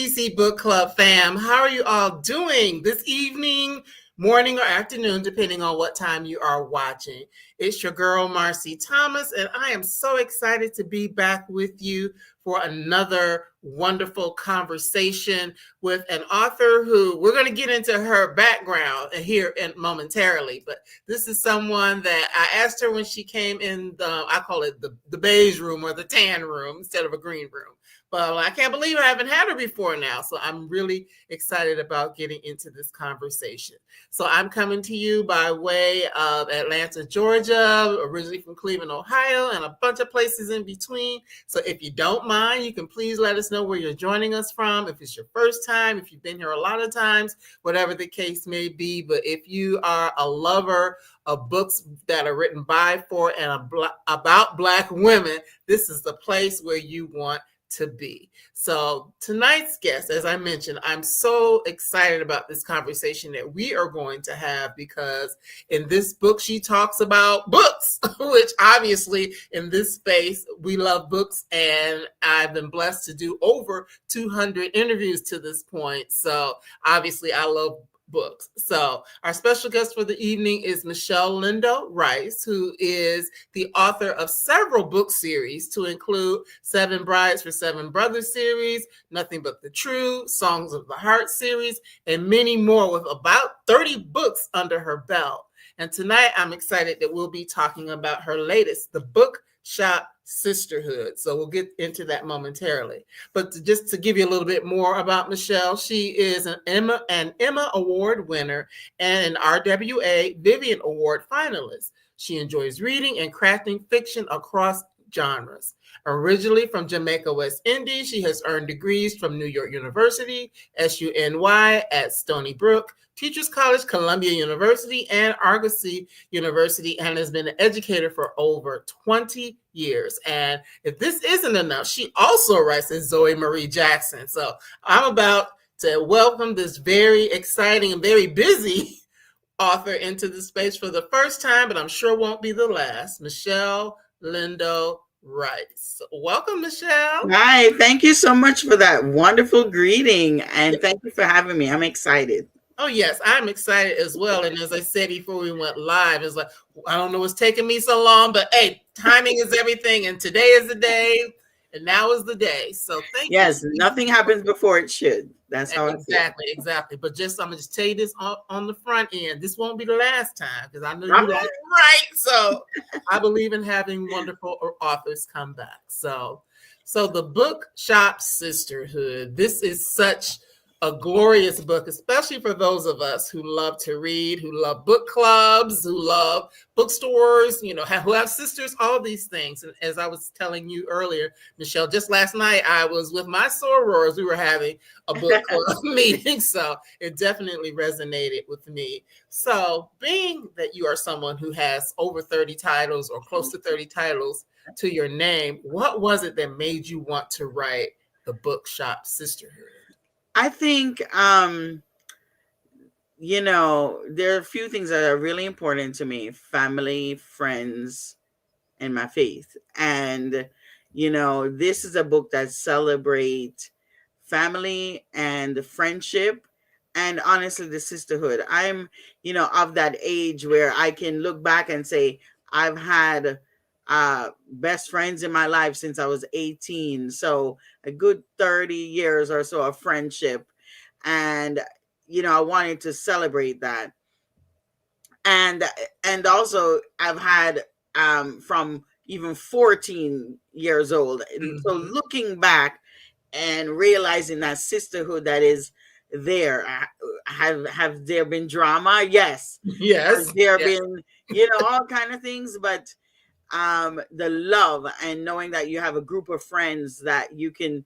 BGC Book Club fam. How are you all doing this evening, morning, or afternoon, depending on what time you are watching? It's your girl, Marcy Thomas, and I am so excited to be back with you for another wonderful conversation with an author who we're going to get into her background here momentarily. But this is someone that I asked her when she came in I call it the beige room or the tan room instead of a green room. But I can't believe I haven't had her before now. So I'm really excited about getting into this conversation. So I'm coming to you by way of Atlanta, Georgia, originally from Cleveland, Ohio, and a bunch of places in between. So if you don't mind, you can please let us know where you're joining us from. If it's your first time, if you've been here a lot of times, whatever the case may be. But if you are a lover of books that are written by, for, and about Black women, this is the place where you want to be. So tonight's guest, as I mentioned, I'm so excited about this conversation that we are going to have, because in this book she talks about books, which obviously in this space we love books, and I've been blessed to do over 200 interviews to this point. So obviously I love books. So our special guest for the evening is Michelle Lindo-Rice, who is the author of several book series, to include Seven Brides for Seven Brothers series, Nothing But the Truth, Songs of the Heart series, and many more, with about 30 books under her belt. And tonight I'm excited that we'll be talking about her latest, the Bookshop Sisterhood. So we'll get into that momentarily. But just to give you a little bit more about Michelle, she is an Emma Award winner and an RWA Vivian Award finalist. She enjoys reading and crafting fiction across genres. Originally from Jamaica, West Indies, she has earned degrees from New York University, SUNY at Stony Brook, Teachers College, Columbia University, and Argosy University, and has been an educator for over 20 years. And if this isn't enough, she also writes as Zoe Marie Jackson. So I'm about to welcome this very exciting and very busy author into the space for the first time, but I'm sure won't be the last, Michelle Lindo-Rice. Welcome, Michelle. Hi, thank you so much for that wonderful greeting, and thank you for having me. I'm excited. Oh, yes, I'm excited as well. And as I said before we went live, it's like, I don't know what's taking me so long, but hey, timing is everything. And today is the day, and now is the day. So thank you. Yes, nothing happens before it should. That's how Exactly. But I'm gonna just tell you this on the front end. This won't be the last time, because I know you like it, right. So I believe in having wonderful authors come back. So the Bookshop Sisterhood. This is such a glorious book, especially for those of us who love to read, who love book clubs, who love bookstores, who have sisters, all these things. And as I was telling you earlier, Michelle, just last night I was with my sorors. We were having a book club meeting, so it definitely resonated with me. So being that you are someone who has over 30 titles or close to 30 titles to your name, what was it that made you want to write the Bookshop Sisterhood? I think, there are a few things that are really important to me: family, friends, and my faith. And, this is a book that celebrates family and friendship, and honestly, the sisterhood. I'm, of that age where I can look back and say, I've had best friends in my life since I was 18. So a good 30 years or so of friendship. And, I wanted to celebrate that. And also I've had from even 14 years old. And so looking back and realizing that sisterhood that is there, have there been drama? Yes. Has there been, all kind of things, but the love and knowing that you have a group of friends that you can,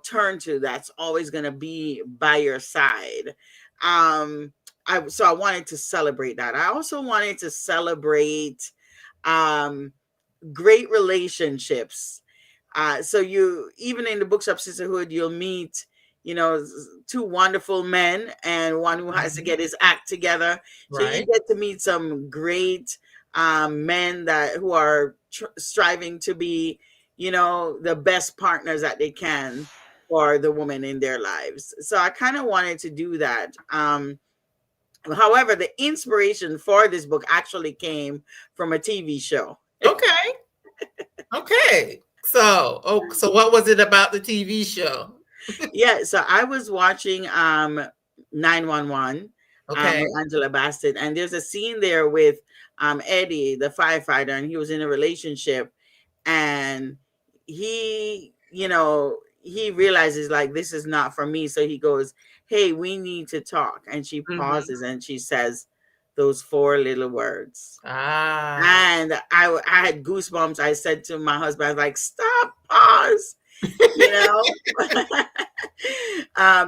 turn to, that's always going to be by your side. So I wanted to celebrate that. I also wanted to celebrate great relationships. So even in the Bookshop Sisterhood, you'll meet, two wonderful men and one who has to get his act together. So you get to meet some great men who are striving to be, the best partners that they can for the woman in their lives. So I kind of wanted to do that. However, the inspiration for this book actually came from a TV show. Okay. Okay. So what was it about the TV show? Yeah, so I was watching 911 Okay. with Angela Bassett, and there's a scene there with Eddie, the firefighter, and he was in a relationship, and he realizes like this is not for me, so he goes, "Hey, we need to talk," and she Mm-hmm. pauses and she says those four little words. Ah. And I had goosebumps. I said to my husband, I was like, "Stop, pause," you know.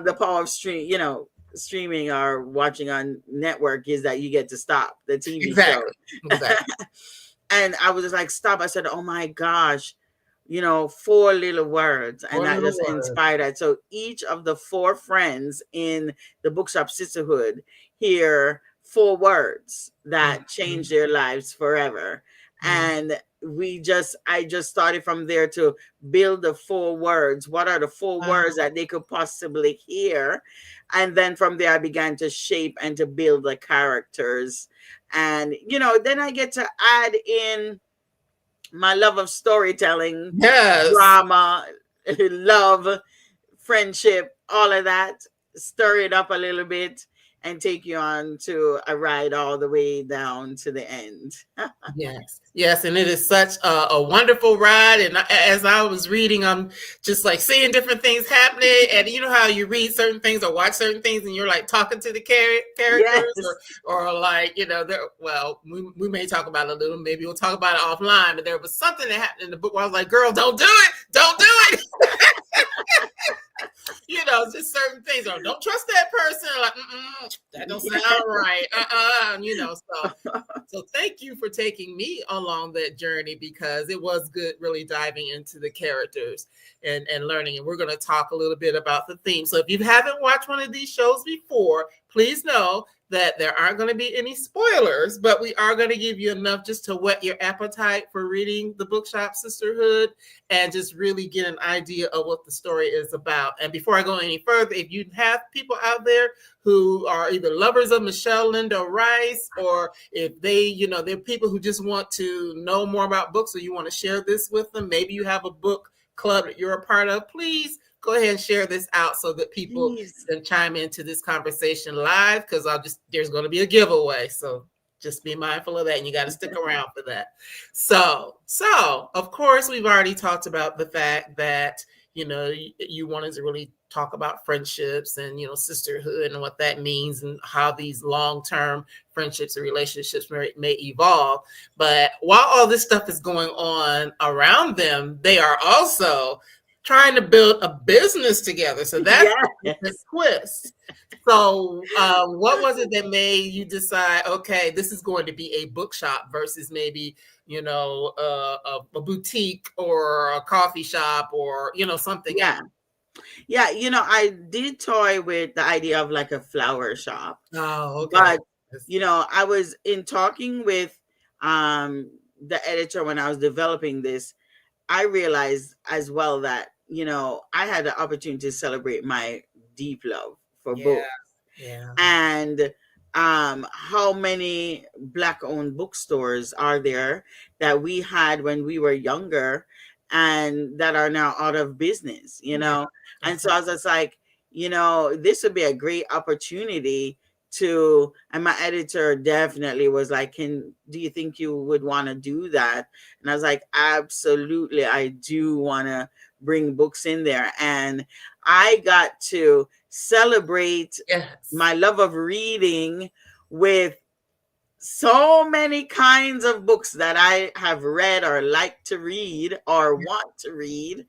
The power of streaming or watching on network is that you get to stop the TV show. Exactly. Exactly. And I was just like, "Stop." I said, "Oh my gosh, four little words," and Four that little just words. inspired that. So each of the four friends in the Bookshop Sisterhood hear four words that change Mhm. their lives forever. Mhm. And I just started from there to build the four words. What are the four Wow. words that they could possibly hear? And then from there, I began to shape and to build the characters. And, then I get to add in my love of storytelling, Yes. drama, love, friendship, all of that. Stir it up a little bit and take you on to a ride all the way down to the end. Yes, yes, and it is such a wonderful ride. And as I was reading, I'm just like seeing different things happening. And you know how you read certain things or watch certain things, and you're like talking to the characters, Yes. or like well, we may talk about it a little. Maybe we'll talk about it offline. But there was something that happened in the book where I was like, "Girl, don't do it! Don't do it!" Just certain things. Or don't trust that person. Like, that don't sound right. So thank you for taking me along that journey because it was good really diving into the characters and learning. And we're going to talk a little bit about the theme. So if you haven't watched one of these shows before, please know that there aren't going to be any spoilers, but we are going to give you enough just to whet your appetite for reading the Bookshop Sisterhood and just really get an idea of what the story is about. And before I go any further, if you have people out there who are either lovers of Michelle Lindo-Rice, or if they're people who just want to know more about books, or you want to share this with them, maybe you have a book club that you're a part of, please go ahead and share this out so that people Please. can chime into this conversation live, because there's going to be a giveaway. So just be mindful of that, and you got to stick around for that. So of course, we've already talked about the fact that you wanted to really talk about friendships and sisterhood and what that means and how these long-term friendships and relationships may evolve. But while all this stuff is going on around them, they are also trying to build a business together. So that's the Yes. twist. So what was it that made you decide, okay, this is going to be a bookshop versus maybe a boutique or a coffee shop or something else? Yeah. Yeah. I did toy with the idea of like a flower shop, Oh, okay. but, I was in talking with um, the editor when I was developing this. I realized as well that, I had the opportunity to celebrate my deep love for Yeah, books. yeah, And how many black owned bookstores are there that we had when we were younger and that are now out of business? yeah. And That's so I was just like, this would be a great opportunity to, and my editor definitely was like, do you think you would want to do that? And I was like, absolutely, I do want to bring books in there. And I got to celebrate yes. my love of reading with so many kinds of books that I have read or like to read or want to read,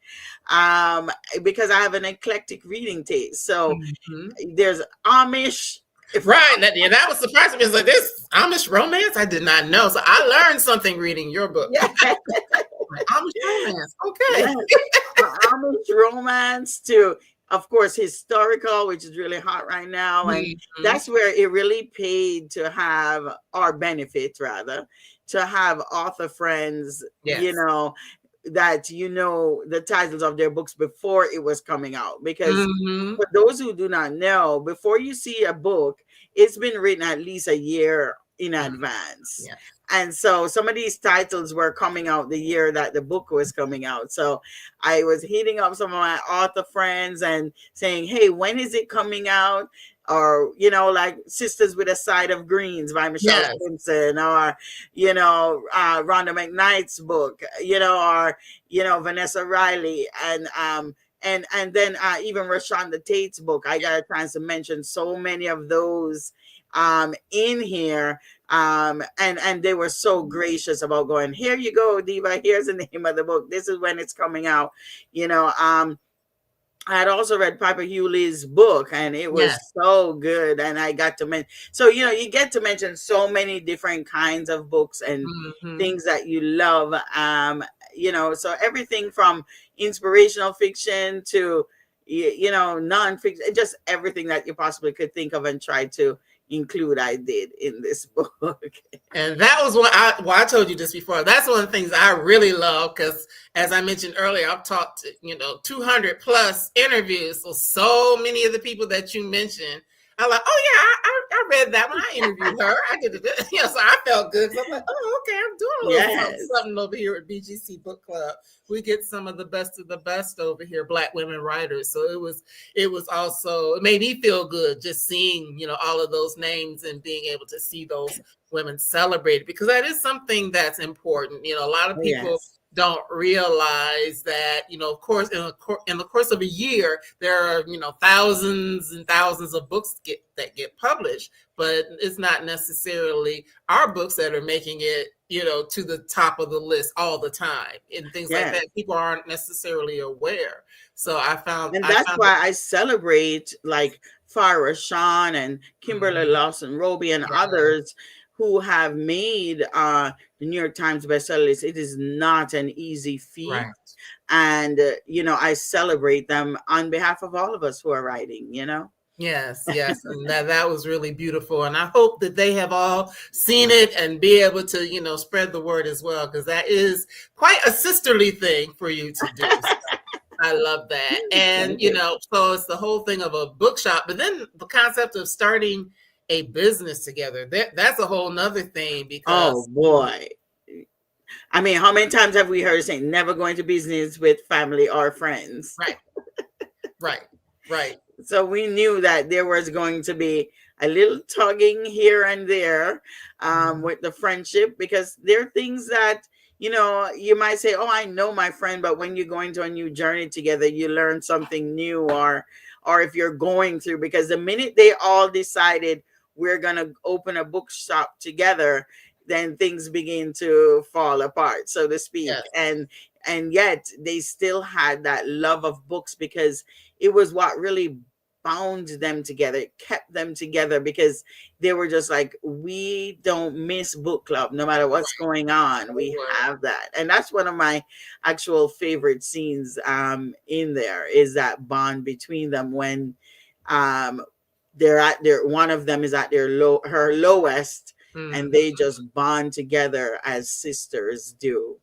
because I have an eclectic reading taste. So Mhm. there's Amish. If Right. That was surprising me. It's like this Amish romance. I did not know. So I learned something reading your book. yeah, Amish romance. Okay. yes, Amish romance to, of course, historical, which is really hot right now. And Mhm. that's where it really paid to have, or benefit rather, to have author friends, Yes. that you know the titles of their books before it was coming out, because Mm-hmm. for those who do not know, before you see a book, it's been written at least a year in advance. Yeah. And so some of these titles were coming out the year that the book was coming out. So I was hitting up some of my author friends and saying, hey, when is it coming out? Or, you know, like Sisters with a Side of Greens by Michelle Yes. Simpson, or, you know, Rhonda McKnight's book, you know, or, you know, Vanessa Riley, and then even Rashonda Tate's book. I got a chance to mention so many of those in here, and they were so gracious about going, here you go, Diva, here's the name of the book, this is when it's coming out, you know. I had also read Piper Hewley's book, and it Yes. was so good. And I got to mention, so you know, you get to mention so many different kinds of books and Mm-hmm. things that you love. You know, so everything from inspirational fiction to you know, nonfiction, just everything that you possibly could think of and try to include, I did in this book. And that was what I told you this before. That's one of the things I really love because, as I mentioned earlier, I've talked to 200 plus interviews. So many of the people that you mentioned, I'm like, oh yeah, I read that one. I interviewed her. I did it. So I felt good. So I'm like, oh okay, I'm doing a little something, Yes. something over here at BGC Book Club. We get some of the best over here, Black women writers. So it was also, it made me feel good just seeing all of those names and being able to see those women celebrated, because that is something that's important. A lot of people Yes. don't realize that, of course, in the course of a year, there are, thousands and thousands of books that get published, but it's not necessarily our books that are making it, to the top of the list all the time and things like Yes. that. People aren't necessarily aware. So I found, And I that's found it. why I celebrate like Farah Shawn and Kimberly Mhm. Lawson Roby and Yeah, others who have made the New York Times bestseller list. It is not an easy feat. right. And, you know, I celebrate them on behalf of all of us who are writing, you know? Yes, yes, and that was really beautiful, and I hope that they have all seen it and be able to, spread the word as well, because that is quite a sisterly thing for you to do. So I love that, and Thank you. so it's the whole thing of a bookshop, but then the concept of starting a business together, that's a whole nother thing Oh, because boy. I mean, how many times have we heard saying never go into business with family or friends? right, right, right, So we knew that there was going to be a little tugging here and there mhm, with the friendship, because there are things that, you know, you might say, oh, I know my friend, but when you're going to a new journey together, you learn something new, or if you're going through, because the minute they all decided we're going to open a bookshop together, then things begin to fall apart, so to speak. yes, And yet they still had that love of books, because it was what really bound them together. It kept them together, because they were just like, we don't miss book club no matter what's going on. they We were. have that. And that's one of my actual favorite scenes in there, is that bond between them when um they're at their, one of them is at their her lowest, and Mhm. they just bond together as sisters do.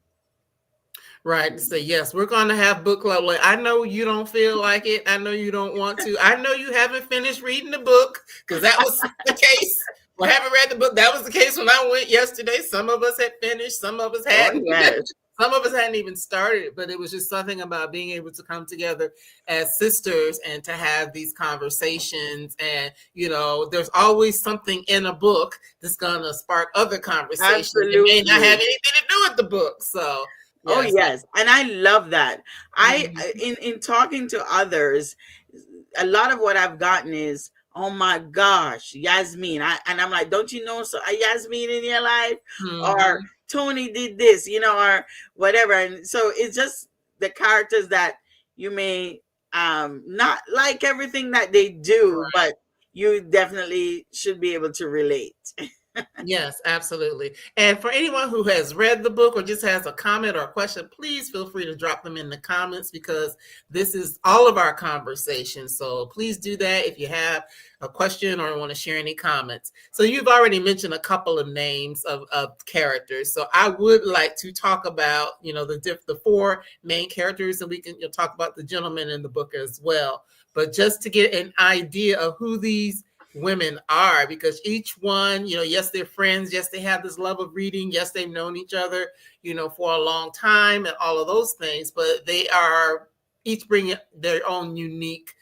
Right. To say, yes, we're going to have book club. Like, I know you don't feel like it. I know you don't want to. I know you haven't finished reading the book, because that was the case. Well, I haven't read the book. That was the case when I went yesterday. Some of us had finished, some of us Oh hadn't. yes. Some of us hadn't even started, but it was just something about being able to come together as sisters and to have these conversations. And, there's always something in a book that's going to spark other conversations. It may not have Absolutely. anything to do with the book. So, Oh yes. yes, and I love that. I Mhm. in talking to others, a lot of what I've gotten is, oh my gosh, Yasmeen. And I'm like, don't you know so a Yasmeen in your life? Or Mhm. Toni did this, you know, or whatever. And so it's just the characters that you may not like everything that they do, Right. but you definitely should be able to relate. Yes, absolutely. And for anyone who has read the book or just has a comment or a question, please feel free to drop them in the comments because this is all of our conversation. So please do that if you have a question or want to share any comments. So you've already mentioned a couple of names of characters. So I would like to talk about, the four main characters, and we can talk about the gentleman in the book as well. But just to get an idea of who these women are, because each one, yes, they're friends, yes, they have this love of reading, yes, they've known each other, for a long time and all of those things, but they are each bringing their own unique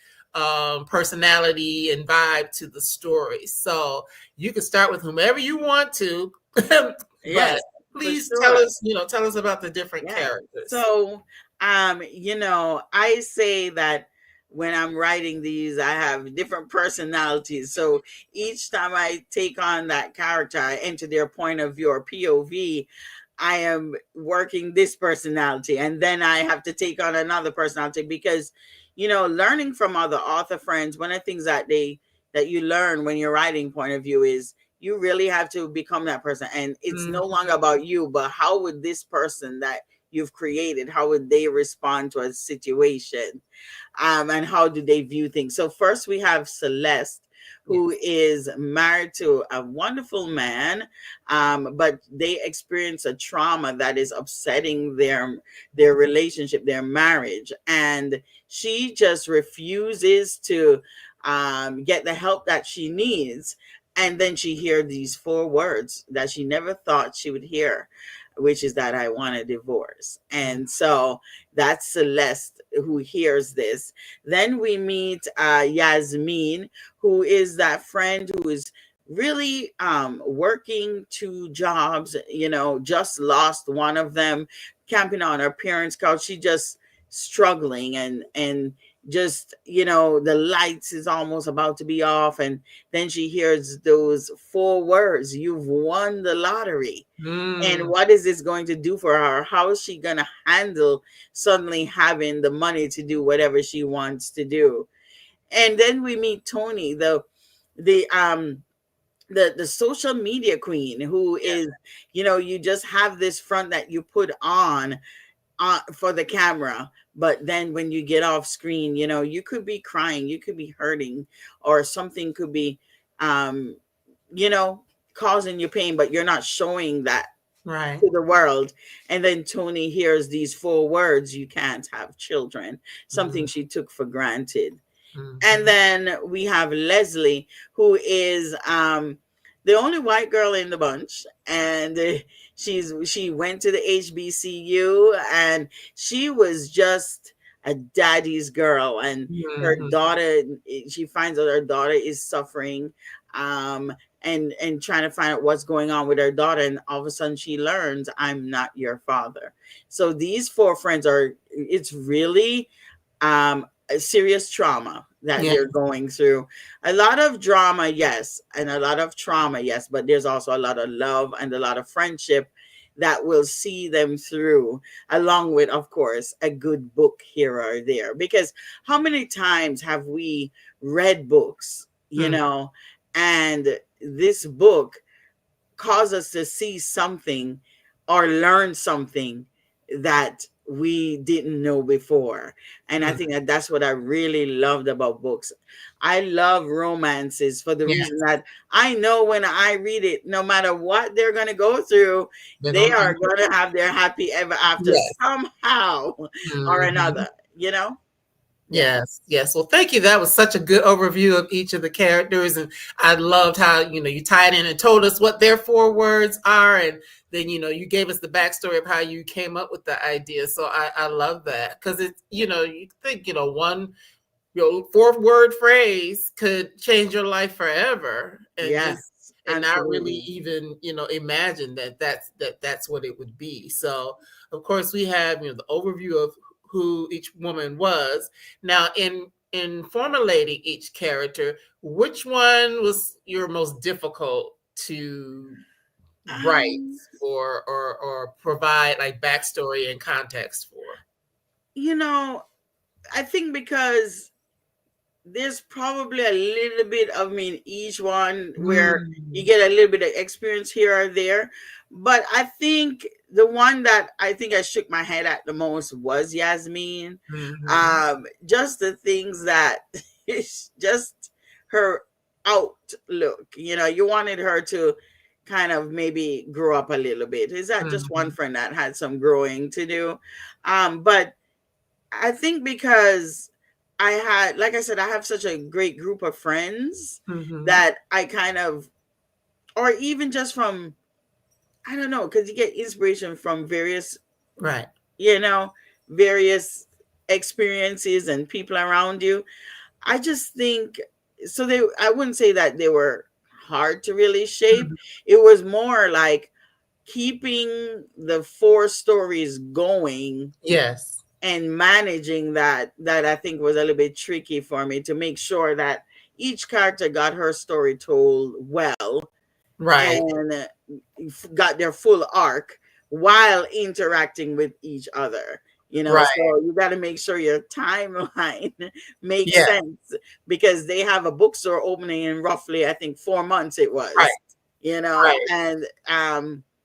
personality and vibe to the story. So you can start with whomever you want to, but Yes, for please tell sure. us, tell us about the different Yeah. characters. So, I say that when I'm writing these, I have different personalities. So each time I take on that character, I enter their point of view or POV. I am working this personality, and then I have to take on another personality because, learning from other author friends. One of the things that you learn when you're writing point of view is you really have to become that person, and it's no Mhm. longer about you, but how would this person that you've created, how would they respond to a situation, and how do they view things? So first we have Celeste, who Yes. is married to a wonderful man, but they experience a trauma that is upsetting their relationship, their marriage, and she just refuses to get the help that she needs. And then she hears these four words that she never thought she would hear, which is that I want a divorce. And so that's Celeste who hears this. Then we meet Yasmeen, who is that friend who is really working two jobs, just lost one of them, camping on her parents' couch. She just struggling and just the lights is almost about to be off, and then she hears those four words, you've won the lottery. And Mm. what is this going to do for her? How is she going to handle suddenly having the money to do whatever she wants to do? And then we meet Toni, the um the social media queen, who Yeah. is, you just have this front that you put on for the camera, but then when you get off screen, you could be crying, you could be hurting, or something could be um you know causing you pain, but you're not showing that Right. to the world. And then Toni hears these four words, you can't have children, something Mm. she took for granted. And Mhm. then we have Leslie, who is the only white girl in the bunch, and she went to the HBCU, and she was just a daddy's girl. And her Mhm. daughter, she finds out her daughter is suffering, um, and trying to find out what's going on with her daughter. And all of a sudden, she learns, "I'm not your father." So these four friends are. It's really a serious trauma that Yeah. they're going through. A lot of drama, yes, and a lot of trauma, yes, but there's also a lot of love and a lot of friendship that will see them through, along with, of course, a good book here or there. Because how many times have we read books, Mm. and this book cause us to see something or learn something that we didn't know before. And I Mm. think that that's what I really loved about books. I love romances for the reason Yes. that I know when I read it, no matter what they're going to go through, They're they gonna are come going through. to have their happy ever after Yes. somehow or Mhm. another. Yeah. Yes, yes. Well, thank you. That was such a good overview of each of the characters, and I loved how you tied in and told us what their four words are, and then you gave us the backstory of how you came up with the idea. So I love that because it's you think one your fourth word phrase could change your life forever, and just Yes, and not really absolutely. even imagine that's what it would be. So of course we have the overview of who each woman was. Now in formulating each character, which one was your most difficult to write Um, or provide like backstory and context for? you know, I think because there's probably a little bit of me in each one where you Mm, get a little bit of experience here or there. But I think the one that I think I shook my head at the most was Yasmeen. mhm. Just the things that it's just her outlook. You wanted her to kind of maybe grow up a little bit. Is that just one Mhm, friend that had some growing to do? But I think because I had, like I said, I have such a great group of friends mhm. that I kind of, or even just from, I don't know, because you get inspiration from Right. you know, various experiences and people around you. I just think, so I wouldn't say that they were hard to really shape. Mhm. It was more like keeping the four stories going Yes. and managing that I think was a little bit tricky for me, to make sure that each character got her story told well Right. and got their full arc while interacting with each other. Right. So you got to make sure your timeline makes Yeah. sense, because they have a bookstore opening in roughly, I think, 4 months it Right. was. Right. And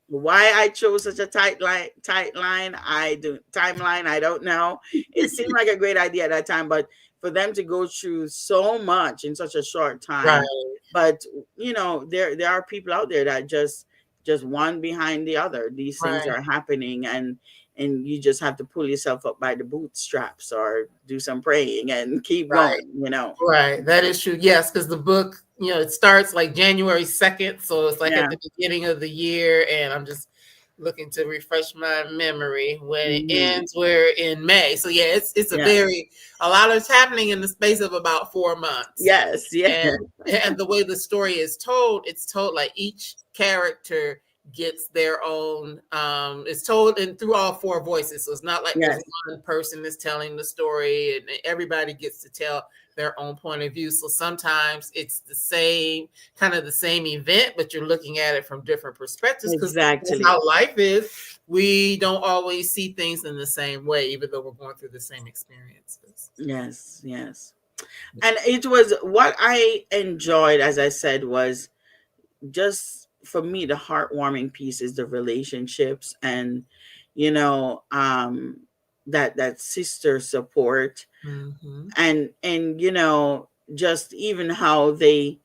why I chose such a timeline, I don't know. It seemed like a great idea at that time, but for them to go through so much in such a short time. Right. But there are people out there that just one behind the other. These things Right. are happening, and you just have to pull yourself up by the bootstraps or do some praying and keep Right. going. Right. That is true. Yes, because the book, it starts like January 2nd. So it's like at Yeah. the beginning of the year. And I'm just looking to refresh my memory when it Hmm. ends, we're in May. So yeah, it's Yeah. a lot is happening in the space of about 4 months. Yes. Yeah. And the way the story is told, it's told like each character gets their own, it's told in through all four voices. So it's not like there's Yes. one person that's telling the story and everybody gets to tell their own point of view. So sometimes it's the same kind of the same event, but you're looking at it from different perspectives, because that's Exactly. how life is. We don't always see things in the same way, even though we're going through the same experiences. Yes. Yes. And it was what I enjoyed, as I said, was just for me the heartwarming piece is the relationships, and you know um that sister support, Mm-hmm. and just even how they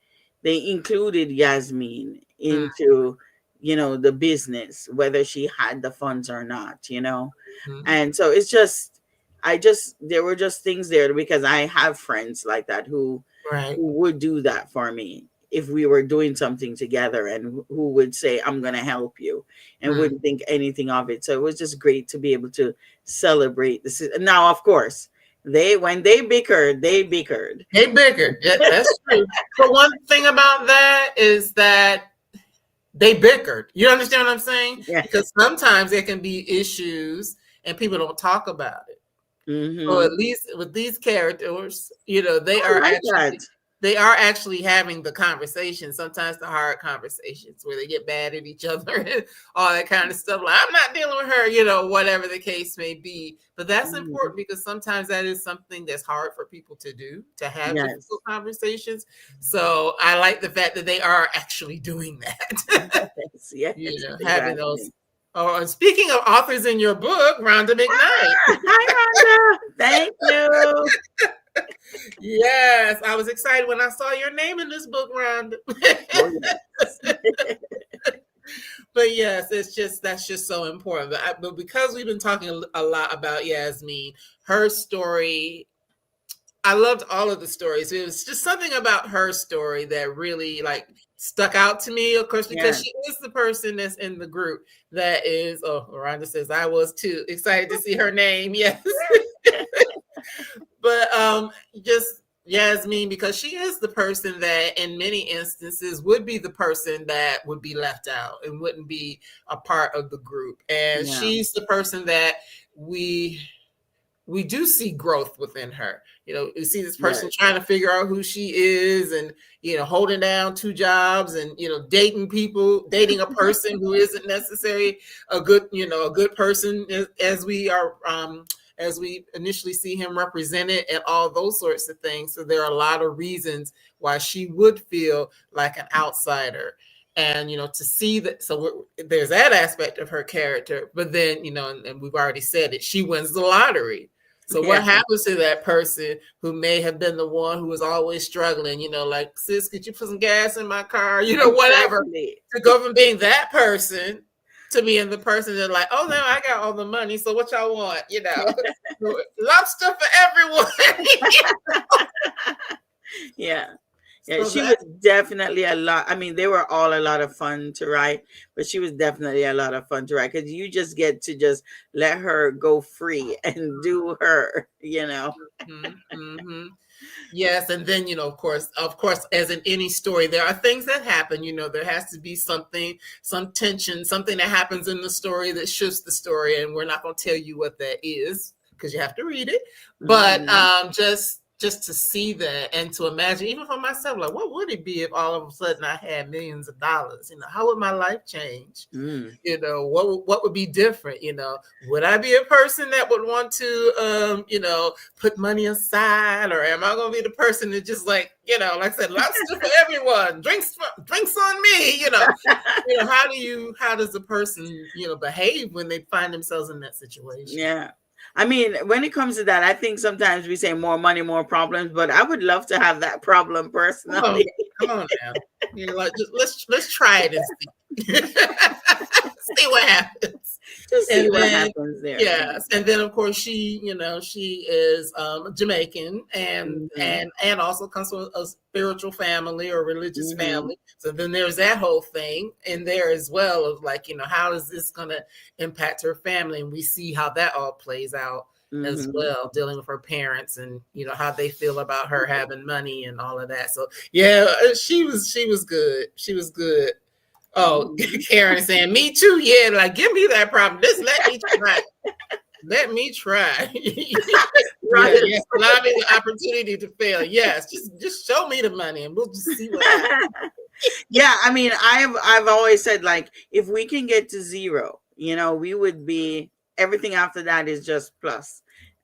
included Yasmeen into the business, whether she had the funds or not. Mm-hmm. And so it's just, I just there were just things there, because I have friends like that Right. who would do that for me if we were doing something together, and who would say, I'm going to help you, and Mm. wouldn't think anything of it. So it was just great to be able to celebrate this. Now, of course, when they bickered. They bigger. Yeah, that's true. But one thing about that is that they bickered. You understand what I'm saying? Yeah. Because sometimes there can be issues and people don't talk about it. So Hmm. at least with these characters, I like that. they are actually having the conversation. Sometimes the hard conversations where they get mad at each other and all that kind of stuff. Like, I'm not dealing with her, whatever the case may be. But that's Mhm. important because sometimes that is something that's hard for people to do, to have difficult Yes. conversations. So I like the fact that they are actually doing that. Yes. Yes. Having those. Exactly. Oh, and speaking of authors in your book, Rhonda McKnight. Hi, Rhonda. Thank you. Yes, I was excited when I saw your name in this book, Rhonda. Oh, yes. But yes, that's just so important. But because we've been talking a lot about Yasmeen, her story, I loved all of the stories. It was just something about her story that really like stuck out to me, of course, because Yes. she is the person that's in the group that is, oh, Rhonda says I was too excited to see her name. Yes. But just Yasmeen, because she is the person that in many instances would be the person that would be left out and wouldn't be a part of the group. And Yeah. she's the person that we we do see growth within her. You see this person Yes. trying to figure out who she is, and holding down two jobs, and dating a person who isn't necessarily a good person, as we are as we initially see him represented and all those sorts of things. So there are a lot of reasons why she would feel like an outsider. And, to see that, so there's that aspect of her character, but then, and we've already said it, she wins the lottery. So what happens to that person who may have been the one who was always struggling, like, sis, could you put some gas in my car? Whatever. To go from being that person to being the person that's like, oh, now I got all the money. So what y'all want? Lobster for everyone. Yeah. Yeah, she was definitely a lot. I mean, they were all a lot of fun to write, but she was definitely a lot of fun to write because you just get to just let her go free and do her, Yes, and then of course, as in any story, there are things that happen. There has to be something, some tension, something that happens in the story that shifts the story, and we're not going to tell you what that is because you have to read it. But just to see that and to imagine, even for myself, like, what would it be if all of a sudden I had millions of dollars? How would my life change? What would be different? Would I be a person that would want to, put money aside, or am I going to be the person that just like I said, lobster for everyone, drinks on me? How does a person, behave when they find themselves in that situation? Yeah. I mean, when it comes to that, I think sometimes we say more money, more problems, but I would love to have that problem personally. Come on now. Let's try it and see. See what happens. Just see what happens there. Yes. And then of course she is Jamaican and also comes from a spiritual family or religious family. So then there's that whole thing in there as well of like, how is this gonna impact her family? And we see how that all plays out as well, dealing with her parents and how they feel about her having money and all of that. So yeah, she was good. She was good. Oh, Karen saying, me too. Yeah, like, give me that problem. Just let me try. Let me try. Right. Yes, allow me the opportunity to fail. Yes, just show me the money and we'll just see what happens. Yeah, I mean, I've always said, like, if we can get to zero, we would be, everything after that is just plus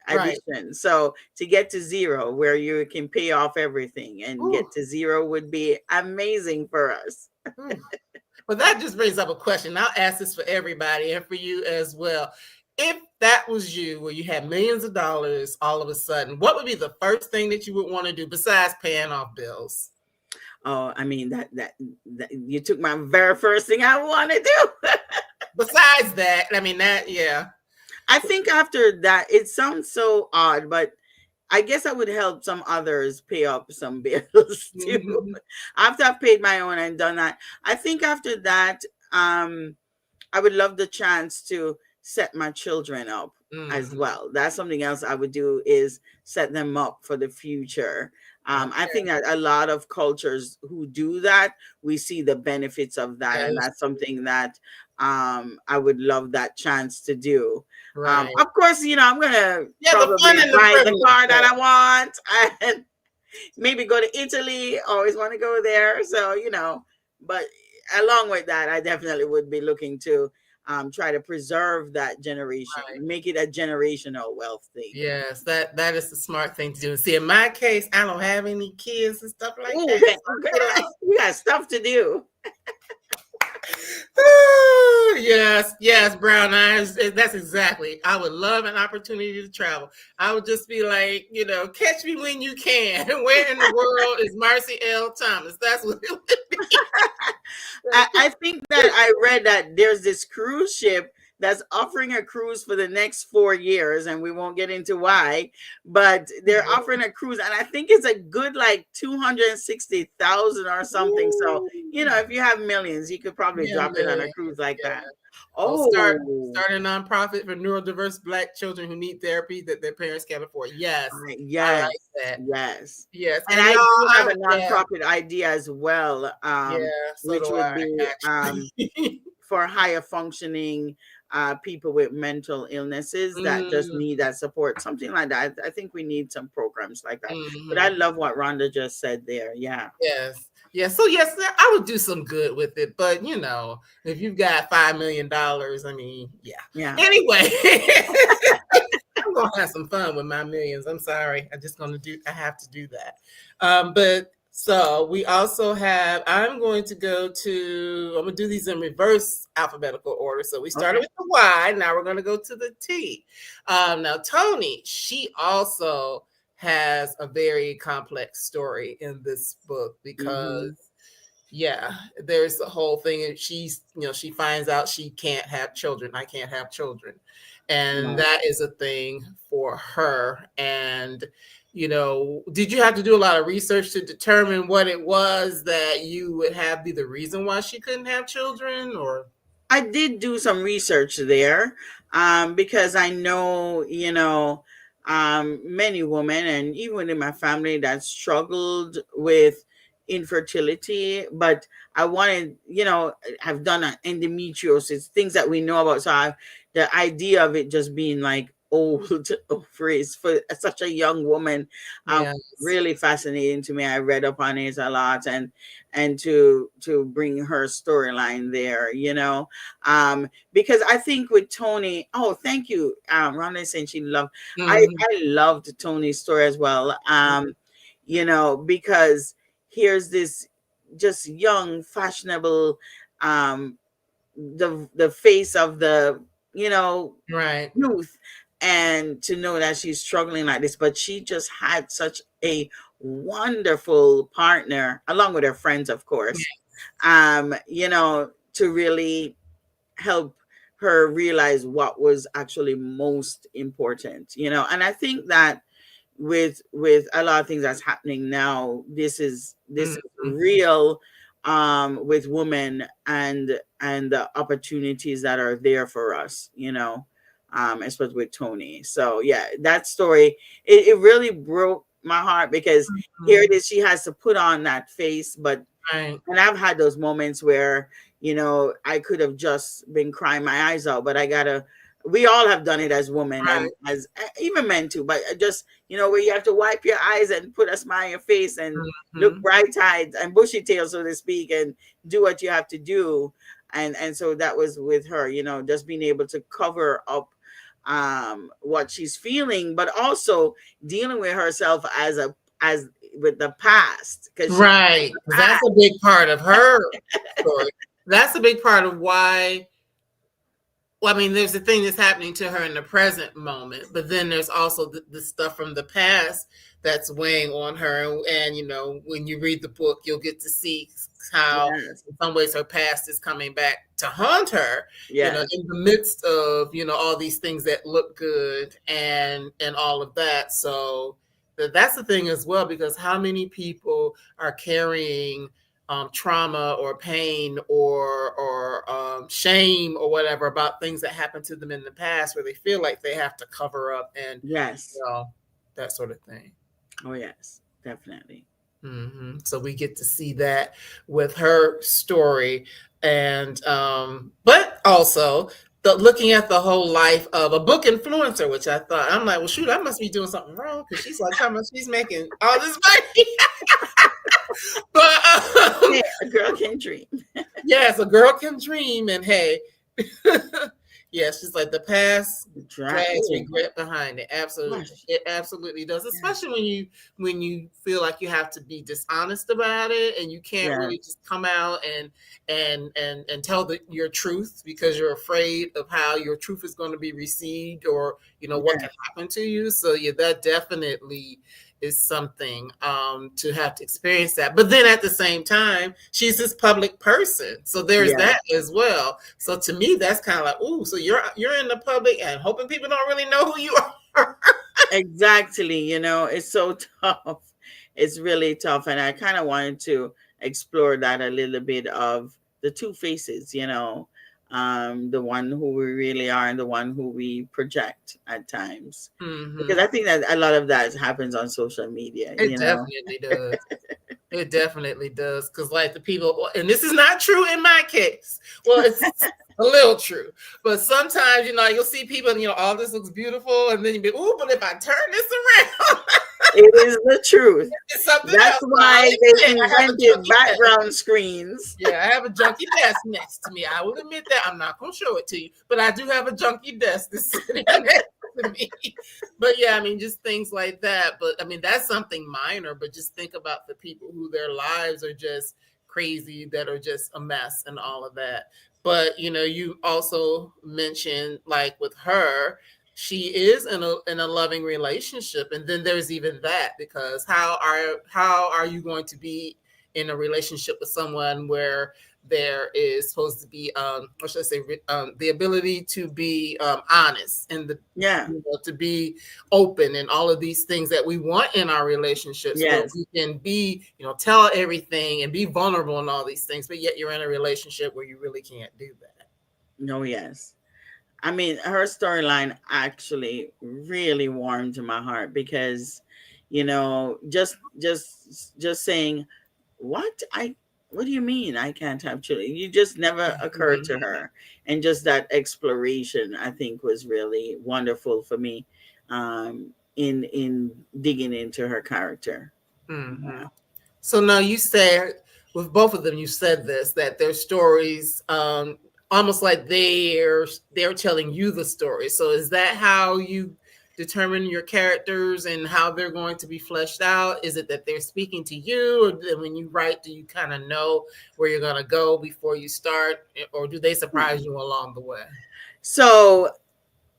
addition. Right. So to get to zero where you can pay off everything and get to zero would be amazing for us. Well, that just brings up a question. I'll ask this for everybody and for you as well. If that was you, where you had millions of dollars all of a sudden, what would be the first thing that you would want to do besides paying off bills? Oh, I mean, that you took my very first thing I want to do. Besides that, I mean, yeah. I think after that, it sounds so odd, but I guess I would help some others pay up some bills too. After I've paid my own and done that, I think after that, I would love the chance to set my children up as well. That's something else I would do, is set them up for the future. I think that a lot of cultures who do that, we see the benefits of that. Yes. And that's something that I would love that chance to do. Right. Of course, I'm going to probably buy the car that I want and maybe go to Italy. Always want to go there. So, but along with that, I definitely would be looking to try to preserve that generation, make it a generational wealth thing. Yes, that is the smart thing to do. See, in my case, I don't have any kids and stuff like that. Okay. You got stuff to do. Yes, brown eyes. That's exactly. I would love an opportunity to travel. I would just be like, catch me when you can. Where in the world is Marcy L. Thomas? That's what it would be. I think that I read that there's this cruise ship that's offering a cruise for the next 4 years, and we won't get into why, but they're offering a cruise, and I think it's a good like 260,000 or something. Ooh. So if you have millions, you could probably drop it on a cruise like that. Start a nonprofit for neurodiverse Black children who need therapy that their parents can't afford. Yes, yes, I like that. Yes. And I do have a nonprofit idea as well, which would be for higher functioning people with mental illnesses that just need that support, something like that. I think we need some programs like that. But I love what Rhonda just said there. Yeah. Yes. So yes, I would do some good with it. But if you've got $5 million, I mean, yeah. Anyway, gonna have some fun with my millions. I'm sorry. I have to do that. But so we also have, I'm going to I'm gonna do these in reverse alphabetical order. So we started with the Y, now we're gonna go to the T. Now Toni, she also has a very complex story in this book because yeah, there's the whole thing, and she finds out she can't have children. I can't have children, and that is a thing for her. And did you have to do a lot of research to determine what it was that you would have be the reason why she couldn't have children? Or I did do some research there, because I know, many women and even in my family that struggled with infertility, but I wanted, I've done endometriosis, things that we know about. So the idea of it just being like old ovaries for such a young woman, yes. really fascinating to me. I read up on it a lot, and to bring her storyline there, because I think with Toni, oh, thank you, Rhonda saying she loved, I loved Toni's story as well, because here's this just young, fashionable, the face of the right, youth, and to know that she's struggling like this, but she just had such a wonderful partner along with her friends, of course, to really help her realize what was actually most important, and I think that with a lot of things that's happening now, this is real, with women and the opportunities that are there for us, especially with Toni. So yeah, that story, it really broke my heart, because here it is, she has to put on that face, but right. and I've had those moments where, I could have just been crying my eyes out, but we all have done it as women, Right. and as even men too, but just, where you have to wipe your eyes and put a smile on your face and look bright-eyed and bushy-tailed, so to speak, and do what you have to do. And so that was with her, just being able to cover up what she's feeling, but also dealing with herself as with the past, because Right. That's a big part of her story. That's a big part of why. Well, I mean, there's the thing that's happening to her in the present moment, but then there's also the stuff from the past that's weighing on her. And, when you read the book, you'll get to see how, in some ways, her past is coming back to haunt her, in the midst of, all these things that look good and all of that. So that's the thing as well, because how many people are carrying trauma or pain or shame or whatever about things that happened to them in the past, where they feel like they have to cover up and that sort of thing. Oh yes, definitely. So we get to see that with her story, and but also looking at the whole life of a book influencer, which I'm like, well, shoot, I must be doing something wrong, because she's like, how much she's making all this money. But yeah, a girl can dream. Yes, a girl can dream, and hey, yeah, she's like, the past drags regret behind it. Absolutely, it absolutely does. Especially when you feel like you have to be dishonest about it, and you can't really just come out and tell your truth, because you're afraid of how your truth is going to be received, or what can happen to you. So yeah, that definitely is something to have to experience that. But then at the same time, she's this public person, so there's that as well. So to me, that's kind of like, ooh, so you're in the public and hoping people don't really know who you are. Exactly. It's so tough. It's really tough, and I kind of wanted to explore that a little bit, of the two faces, the one who we really are and the one who we project at times, because I think that a lot of that happens on social media. Definitely does. It definitely does, because like the people, and this is not true in my case, well, it's a little true, but sometimes you'll see people and all this looks beautiful, and then you be, ooh, but if I turn this around, it is the truth. That's else. why they invented background screens. Yeah, I have a junky desk next to me. I will admit that. I'm not going to show it to you, but I do have a junky desk that's sitting next to to me. But yeah, I mean, just things like that. But I mean, that's something minor, but just think about the people who their lives are just crazy, that are just a mess and all of that. But you also mentioned, like, with her, she is in a loving relationship, and then there's even that, because how are you going to be in a relationship with someone where there is supposed to be, what should I say, the ability to be honest, and Yeah. to be open, and all of these things that we want in our relationships, where Yes. we can be, tell everything and be vulnerable and all these things, but yet you're in a relationship where you really can't do that. No, yes. I mean, her storyline actually really warmed my heart because, just saying, what I what do you mean I can't have children? You just never occurred to Mhm. her, and just that exploration, I think, was really wonderful for me, in digging into her character. Hmm. So now you say, with both of them, you said this, that their stories, almost like they're telling you the story. So is that how you determine your characters and how they're going to be fleshed out? Is it that they're speaking to you, or then when you write, do you kind of know where you're going to go before you start, or do they surprise you along the way? So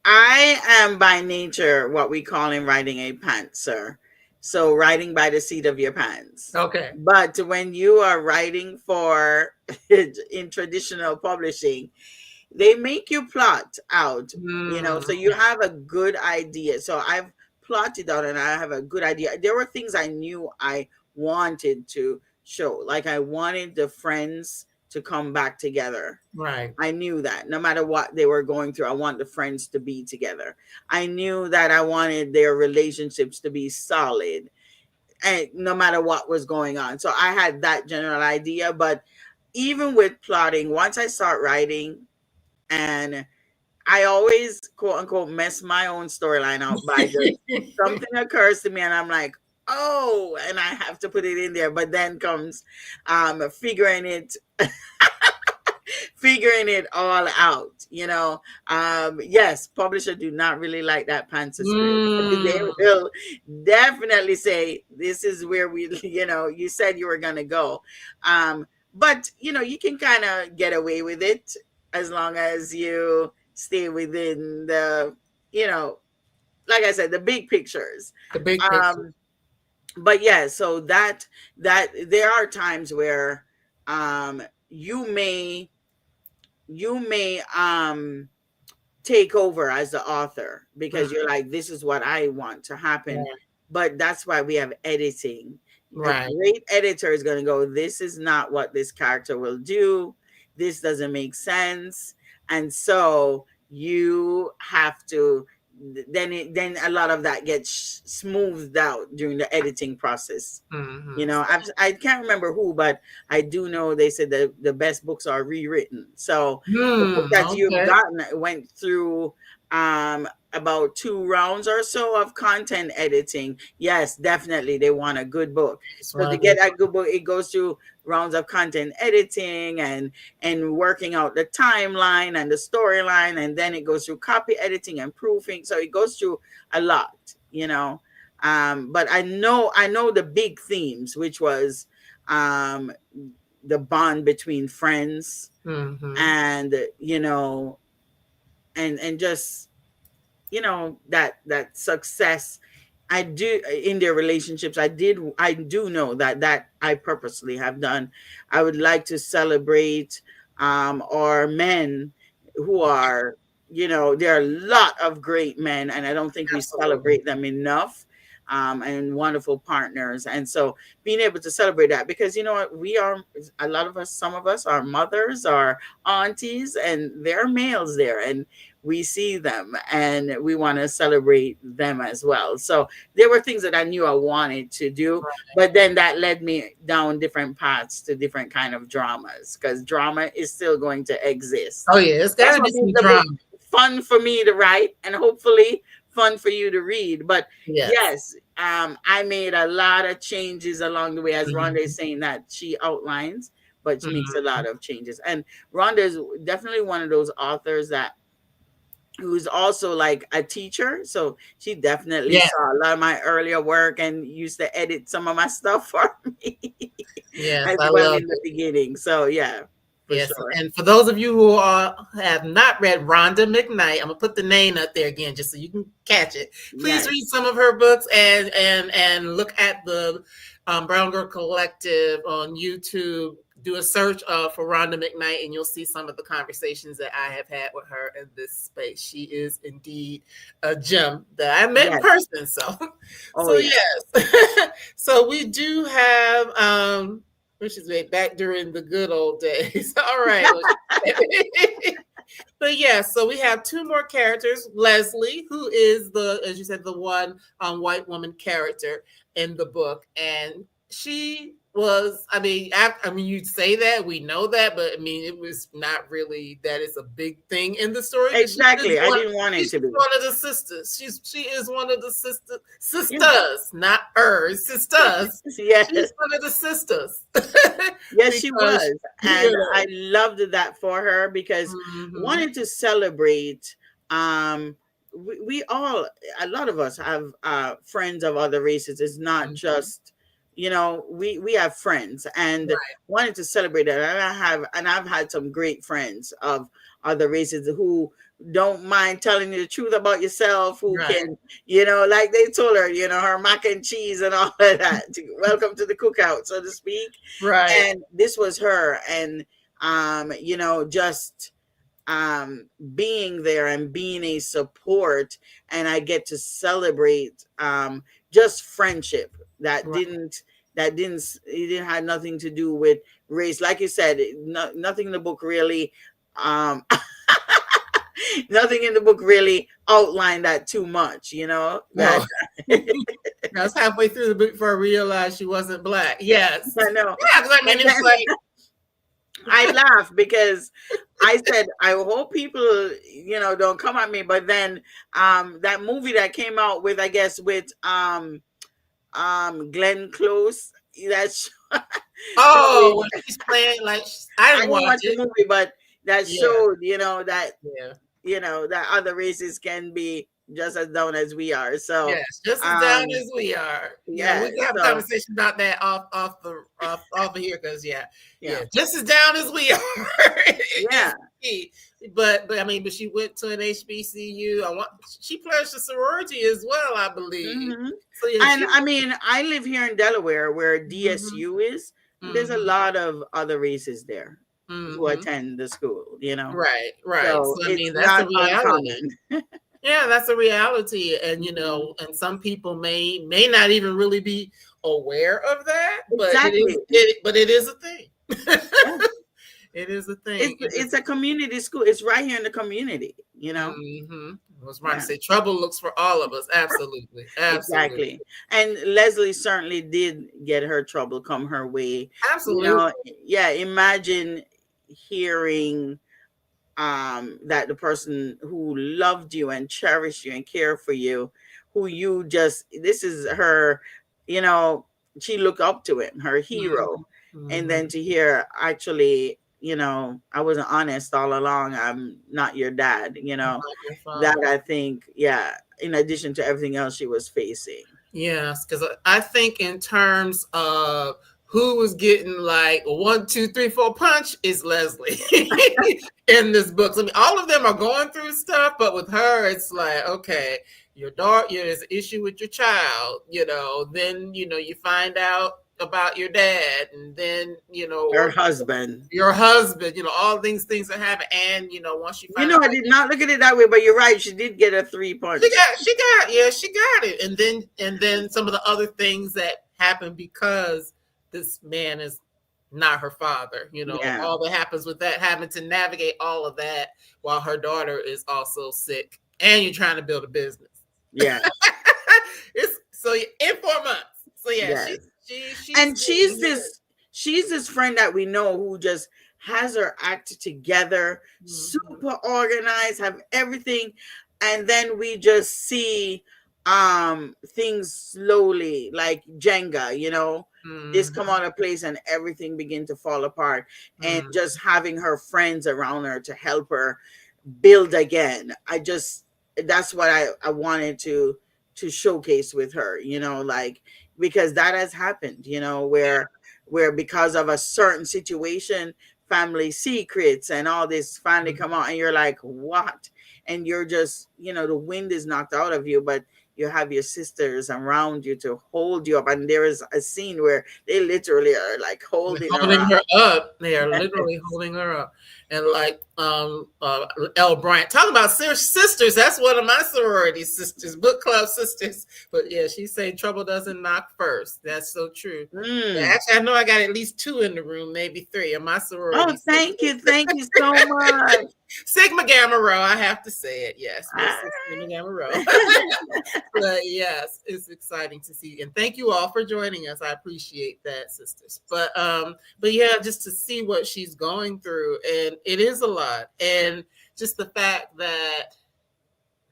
I am by nature what we call in writing a pantser. So writing by the seat of your pants. Okay. But when you are writing for in traditional publishing, they make you plot out, so you Okay. have a good idea. So I've plotted out and I have a good idea. There were things I knew I wanted to show. Like I wanted the friends to come back together. Right. I knew that no matter what they were going through, I want the friends to be together. I knew that I wanted their relationships to be solid, and no matter what was going on. So I had that general idea. But even with plotting, once I start writing, and I always quote unquote mess my own storyline out by just something occurs to me and I'm like, oh, and I have to put it in there. But then comes figuring it all out. Yes, publisher do not really like that pantser script. They Mm. will definitely say this is where we you said you were gonna go. But you can kind of get away with it as long as you stay within the you know like I said, the big pictures. The big picture. um but yeah, so that there are times where um you may you may take over as the author because Mm. you're like, this is what I want to happen. Right. But that's why we have editing. A Right. great editor is going to go, this is not what this character will do, this doesn't make sense. And so you have to, then a lot of that gets smoothed out during the editing process. Hmm. I can't remember who, but I do know they said that the best books are rewritten. So the book that you've Okay. gotten went through about 2 rounds or so of content editing. Yes, definitely they want a good book. Just So want to to get that good book, it goes through rounds of content editing and working out the timeline and the storyline, and then it goes through copy editing and proofing. So it goes through a lot. But I know the big themes, which was um the bond between friends, hmm and and just that success I do in their relationships. I do know that I purposely have done. I would like to celebrate our men who are, there are a lot of great men, and I don't think we Absolutely. celebrate them enough. And wonderful partners, and so being able to celebrate that, because you know what, we are, a lot of us, some of us are mothers, are aunties, and there are males there, and we see them and we want to celebrate them as well. So there were things that I knew I wanted to do, but then that led me down different paths to different kind of dramas, because drama is still going to Oh exist. yeah, it's got That's to be what makes some the book drama. fun for me to write, and hopefully fun for you to read. But Yes. yes, I made a lot of changes along the way, as Rhonda is Mhm. saying that she outlines, but she makes a Mhm. lot of changes. And Rhonda is definitely one of those authors that who's also like a teacher. So she definitely Yes, saw a lot of my earlier work and used to edit some of my stuff for me yes, as I well love in the it. beginning. So yeah, for Yes, sure. and for those of you who have not read Rhonda McKnight, I'm gonna put the name up there again just so you can catch it. Please Yes, read some of her books and look at the Brown Girl Collective on YouTube. Do a search for Rhonda McKnight, and you'll see some of the conversations that I have had with her in this space. She is indeed a gem that I met in yes. person. So, Oh so yeah. yes. So we do have which is way back during the good old days. All right. But yeah, so we have two more characters. Leslie, who is the, as you said, the one white woman character in the book, and she was. I mean, you'd say that we know that, but I mean, it was not really that is a big thing in the story because she is Exactly. I one. didn't want it She's to be. one of the sisters. She is one of the Yeah. sisters, not her sisters. She's Yes. one of the sisters Yes, she because was. you And know. I loved that for her because Mhm. wanted to celebrate we all, a lot of us have friends of other races. It's not Mhm. just, we have friends and Right. wanted to celebrate that. And I've had some great friends of other races who don't mind telling you the truth about yourself, who Right. can, like they told her, her mac and cheese and all of that. Welcome to the cookout, so to speak. Right. And this was her. And just being there and being a support, and I get to celebrate just friendship that Right. it didn't have nothing to do with race, like you said. Nothing in the book really um nothing in the book really outlined that too much, that No. I was halfway through the book before I realized she wasn't black. Yes. I know. Yeah, 'cause I And mean, it's then like, I laugh because I said, I hope people, don't come at me. But then that movie that came out with, I guess, with Glenn Close, that's oh, when she's playing, like, I I didn't didn't watch watch the it. movie, but that Yeah. showed, that Yeah. that other races can be just as down as we are. So Yes. Just as down um as we are. Yeah. yeah, We can have a so conversation about that off of here because, yeah. yeah. Yeah. Just as down as we are is Yeah. key. But I mean, but she went to an HBCU. She pledged a sorority as well, I believe. Hmm. So yeah, And she. I mean, I live here in Delaware where Mhm. DSU is, and there's a Mhm. lot of other races there who Mhm. attend the school. Right, right. So So I it's mean, that's not a reality. uncommon. Yeah, that's a reality, and Mhm. and some people may not even really be aware of that, but Exactly. it is a thing. Yeah. It is a It's thing. It is it's a community school. It's right here in the community. mm-hmm. I was trying to Yeah. say trouble looks for all of us. Absolutely. Absolutely. Exactly. And Leslie certainly did get her trouble come her way. You Absolutely. know, yeah, imagine hearing that the person who loved you and cherished you and cared for you, who you just, this is her, you know she looked up to him, her hero. And then Mm-hmm. to hear, actually, I wasn't honest all along, I'm not your dad. Like your That, father. I think, yeah, in addition to everything else she was facing. Yes, because I think in terms of who was getting like a 1, 2, 3, 4 punch is Leslie in this book. So, I mean, all of them are going through stuff, but with her, it's like, okay, your daughter, there's an issue with your child, then you find out about your dad, and then Her or husband. your husband, all things that happen, and once you find out I did not look at it that way, but you're right, she did get a three she punch. got, she got, yeah, she got it, and then some of the other things that happen because this man is not her father. Yeah. All that happens with that, having to navigate all of that while her daughter is also sick, and you're trying to build a business. Yeah. It's so in 4 months. So yeah, Yes. she's And getting hit. she's this friend that we know who just has her act together, Mhm. super organized, have everything. And then we just see things slowly, like Jenga, this come Mhm. out of place and everything begin to fall apart. And Mhm. just having her friends around her to help her build again. That's what I wanted to showcase with her, like, because that has happened, where because of a certain situation, family secrets and all this finally come out, and you're like, what? And you're just, the wind is knocked out of you, but you have your sisters around you to hold you up. And there is a scene where they literally are like holding her Holding up. her up. They are literally holding her up. And like L. Bryant, talking about sisters. That's one of my sorority sisters, book club sisters. But yeah, she say trouble doesn't knock first. That's so true. Yeah, Mm. actually, I know I got at least two in the room, maybe three of my Oh, sorority thank sisters. you. Thank you so much. Sigma Gamma Rho, I have to say it. Yes, we're Ah. Sigma Gamma Rho. But yes, it's exciting to see. And thank you all for joining us. I appreciate that, sisters. But yeah, just to see what she's going through. And it is a lot. And just the fact that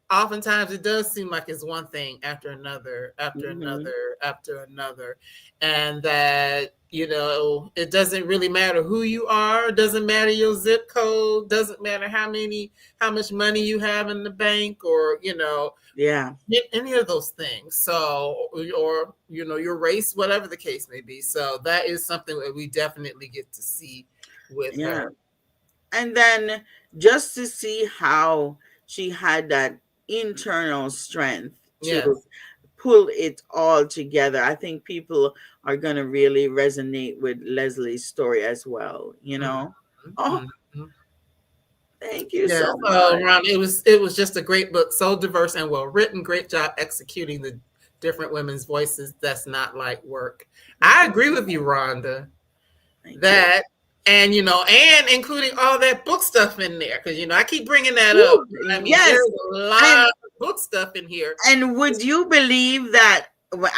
oftentimes it does seem like it's one thing after another, after Mhm. another, after another. And that, it doesn't really matter who you are, doesn't matter your zip code, doesn't matter how much money you have in the bank, or, Yeah. any of those things. So, or, your race, whatever the case may be. So that is something that we definitely get to see with Yeah. her. And then just to see how she had that internal strength to Yes. pull it all together. I think people are going to really resonate with Leslie's story as well, Oh, Mm-hmm. thank you Yeah, so so much. Ron, it was just a great book, so diverse and well written. Great job executing the different women's voices. That's not light work. I agree with you, Rhonda. Thank you. That and including all that book stuff in there, because I keep bringing that up. Woo, I mean, yes. there's a lot And of book stuff in here. And would you believe that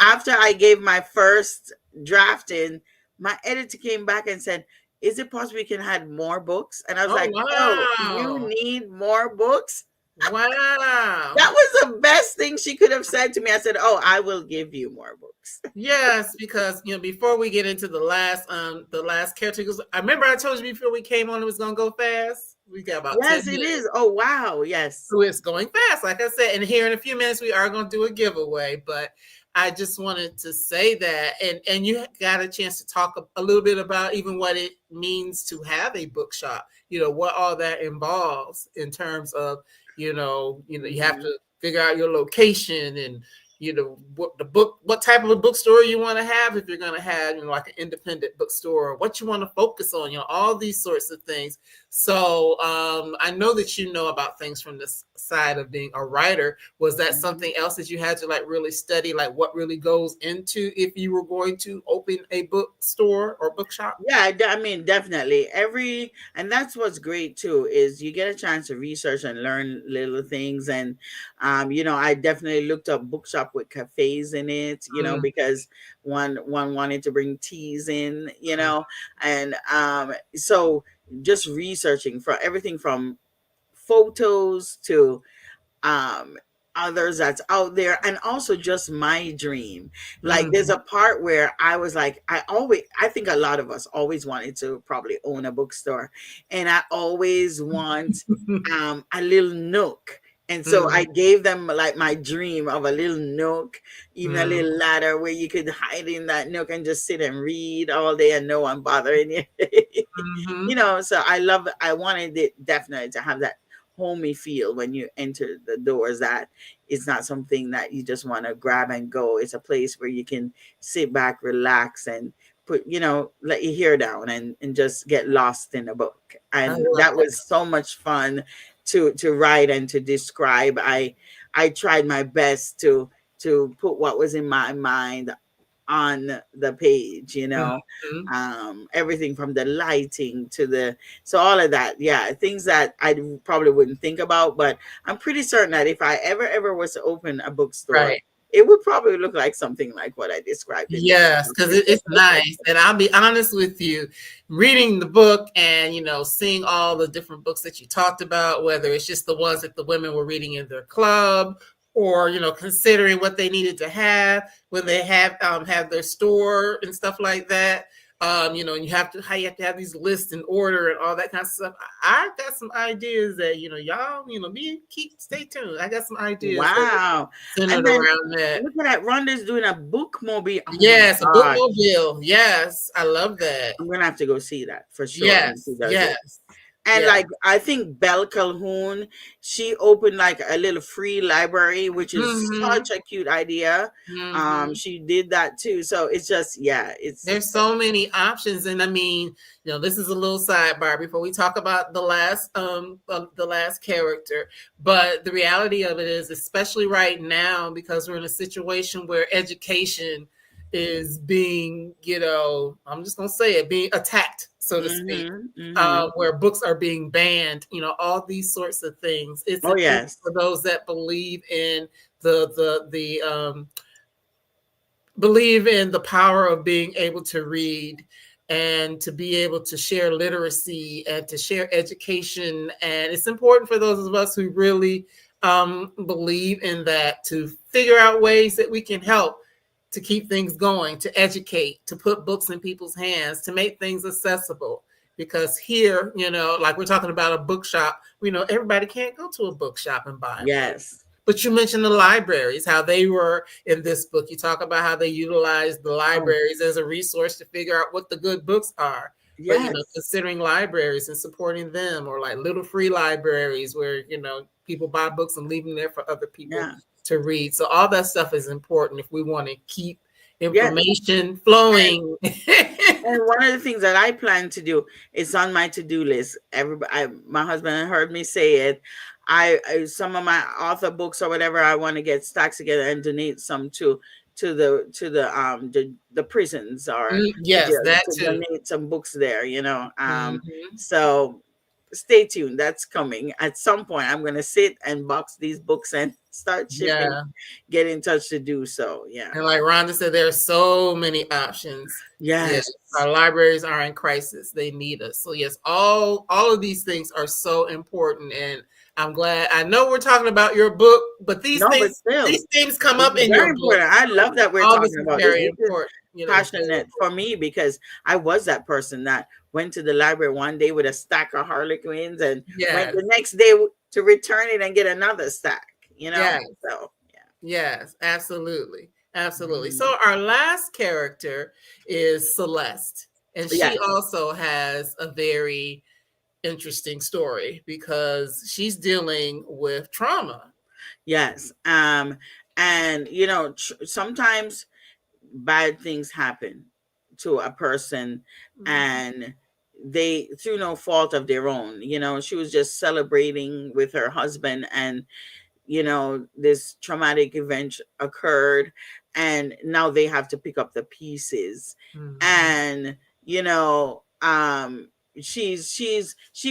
after I gave my first draft in, my editor came back and said, "Is it possible we can add more books?" And I was Oh like, "Oh, you wow, need more books?" wow. That was the best thing she could have said to me. I said, "Oh, I will give you more books." Yes, because before we get into the last caretakers, I remember I told you before we came on it was gonna go fast. We got about 10 Yes, it minutes. is. Oh, wow. Yes. So it's going fast, like I said. And here in a few minutes, we are going to do a giveaway. But I just wanted to say that, and you got a chance to talk a little bit about even what it means to have a bookshop. What all that involves in terms of, you have Mhm. to figure out your location, and what type of a bookstore you want to have, if you're going to have like an independent bookstore, or what you want to focus on, all these sorts of things. So I know that you know about things from this side of being a writer. Was that Mhm. something else that you had to like really study, like what really goes into if you were going to open a bookstore or bookshop? Yeah, I mean, definitely. And that's what's great too, is you get a chance to research and learn little things. And, I definitely looked up bookshop with cafes in it, Mm, because one wanted to bring teas in, and, so just researching for everything from photos to um others that's out there, and also just my dream. Like, mm, there's a part where I was like, I think a lot of us always wanted to probably own a bookstore, and I always want a little nook. And so mm, I gave them like my dream of a little nook, even a mm, little ladder where you could hide in that nook and just sit and read all day and no one bothering you. mhm. So I wanted it definitely to have that homey feel when you enter the doors, that it's not something that you just want to grab and go. It's a place where you can sit back, relax, and let your hair down and just get lost in a book. I And love that was so much fun to write and to describe. I tried my best to put what was in my mind on the page, that. Mhm. everything from the lighting to so all of that. Yeah, things that I probably wouldn't think about, but I'm pretty certain that if I ever was to open a bookstore, Right. it would probably look like something like what I described in the Yes, because book. it's nice. And I'll be honest with you, reading the book and, seeing all the different books that you talked about, whether it's just the ones that the women were reading in their club, or, considering what they needed to have when they have their store and stuff like that. And you have to how you have to have these lists in order and all that kind of stuff. I got some ideas that y'all stay tuned. I got some ideas that are Wow. And centered then around that. look at that. Rhonda's doing a book movie. Oh my Yes, a God. bookmobile. Yes, I love that. I'm gonna have to go see that for sure when she Yes, does it. yes, And yes. like I think Belle Calhoun, she opened like a little free library, which is Mm-hmm. such a cute idea. Mm-hmm. She did that too. So it's just yeah, it's There's so many options, and I mean, this is a little sidebar before we talk about the last character. But the reality of it is, especially right now, because we're in a situation where education is being, I'm just gonna say it, being attacked, so to speak. mm-hmm. Where books are being banned, all these sorts of things. It's Oh important yes. for those that believe in the power of being able to read and to be able to share literacy and to share education. And it's important for those of us who really believe in that to figure out ways that we can help to keep things going, to educate, to put books in people's hands, to make things accessible. Because here, like we're talking about a bookshop, we know everybody can't go to a bookshop and buy a book. Yes. But you mentioned the libraries, how they were in this book. You talk about how they utilized the Oh libraries as a resource to figure out what the good books are. But yes. considering libraries and supporting them, or like little free libraries where people buy books and leave them there for other people Yeah. to read. So all that stuff is important if we want to keep Yes. information flowing. And one of the things that I plan to do is on my to-do list. My husband heard me say it. Some of my author books or whatever I want to get stacks together and donate some to the prisons or the Yes, jails that to too. donate some books there. Mhm. So stay tuned. That's coming at some point. I'm gonna sit and box these books and start shipping. Yeah. Get in touch to do so. Yeah. And like Rhonda said, there are so many options. Yes, Yes. our libraries are in crisis. They need us. So yes, all of these things are so important. And I'm glad. I know we're talking about your book, but these No, but things still, these things come this up is in very your book. important. I love that we're All this talking is about this. very This is important. Very passionate for important. me because I was that person that went to the library one day with a stack of Harlequins and went Yes, the next day to return it and get another stack, yes, So, yes, absolutely. Absolutely. yeah. So our last character is Celeste. And she Yes. also has a very interesting story because she's dealing with trauma. Yes. And sometimes bad things happen to a person Mhm. and they through no fault of their own. She was just celebrating with her husband and this traumatic event occurred and now they have to pick up the pieces Mhm. and she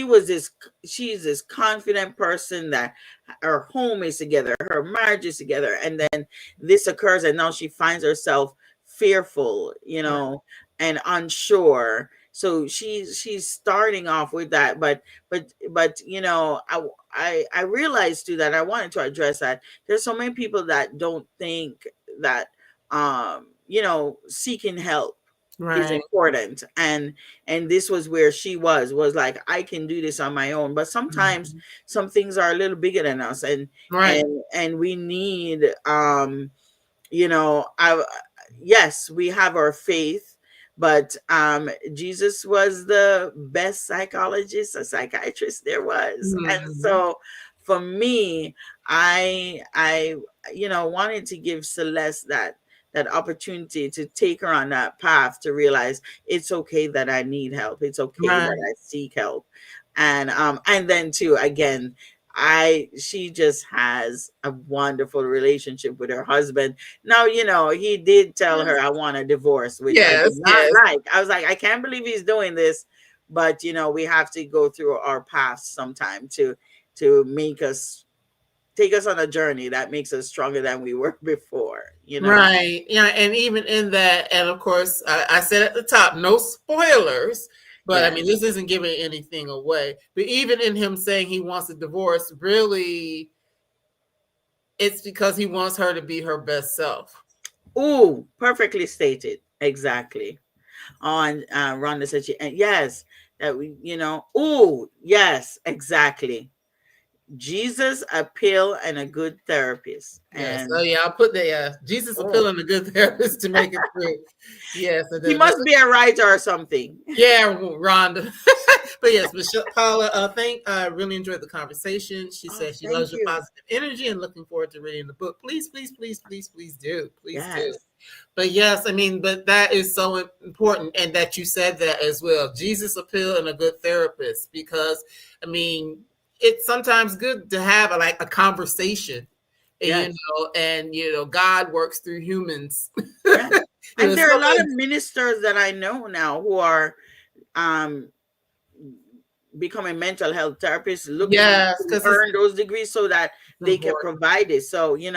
was this she's this confident person that her home is together, her marriage is together, and then this occurs and now she finds herself fearful, Right. and unsure. So she's starting off with that, but I realized too that I wanted to address that there's so many people that don't think that seeking help is Right. important, and this was where she was like, I can do this on my own, but sometimes Mhm. some things are a little bigger than us, and Right. and we need I yes, we have our faith, but Jesus was the best psychologist or psychiatrist there was. And Mhm. so for me, I wanted to give Celeste that opportunity to take her on that path to realize it's okay that I need help. It's okay that Right. I seek help. And then too, again, I she just has a wonderful relationship with her husband. Now, he did tell her, Yes. I want a divorce, which I did Yes. not Yes. like. I was like, I can't believe he's doing this. But we have to go through our paths sometime to make us take us on a journey that makes us stronger than we were before. Right. Yeah. And even in that, and of course, I said at the top, no spoilers. But I Yes. mean, this isn't giving anything away. But even in him saying he wants a divorce, really, it's because he wants her to be her best self. Ooh, perfectly stated. Exactly. on Rhonda said she, and yes, that we, oh, yes, exactly. Jesus, a pill, and a good therapist. Yes. Oh And yeah, I'll put the Jesus oh, appealing a good therapist to make it through. Yes, and he then must be a writer or something. yeah, Rhonda. But yes, Michelle Paula, really enjoyed the conversation. She Oh, said she loves thank your you. positive energy and looking forward to reading the book. Please, please, please, please, please do. Please do. Yes, But yes, I mean, but that is so important, and that you said that as well. Jesus appeal and a good therapist, because I mean, it's sometimes good to have like a conversation, and yes, God works through humans. yes. And there are a So lot of ministers that I know now who are um becoming mental health therapists, looking yes, to because earn those degrees so that it's they can important. provide it. So, It's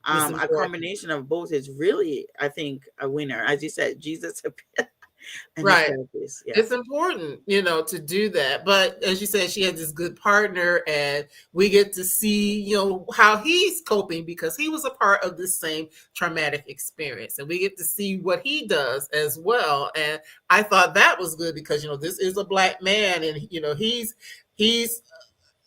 a important. combination of both is really, I think, a winner. As you said, Jesus and a Right. therapist. It's Yes. important, to do that. But as you said, she has this good partner, and we get to see, how he's coping, because he was a part of this same traumatic experience, and we get to see what he does as well. And I thought that was good because this is a Black man, and he's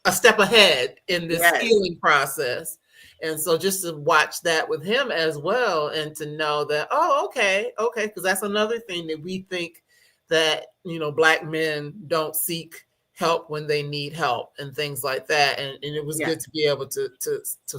a step ahead in this Yes. healing process. And so just to watch that with him as well, and to know that, oh, okay, because that's another thing that we think, that, Black men don't seek help when they need help and things like that. And it was Yeah. good to be able to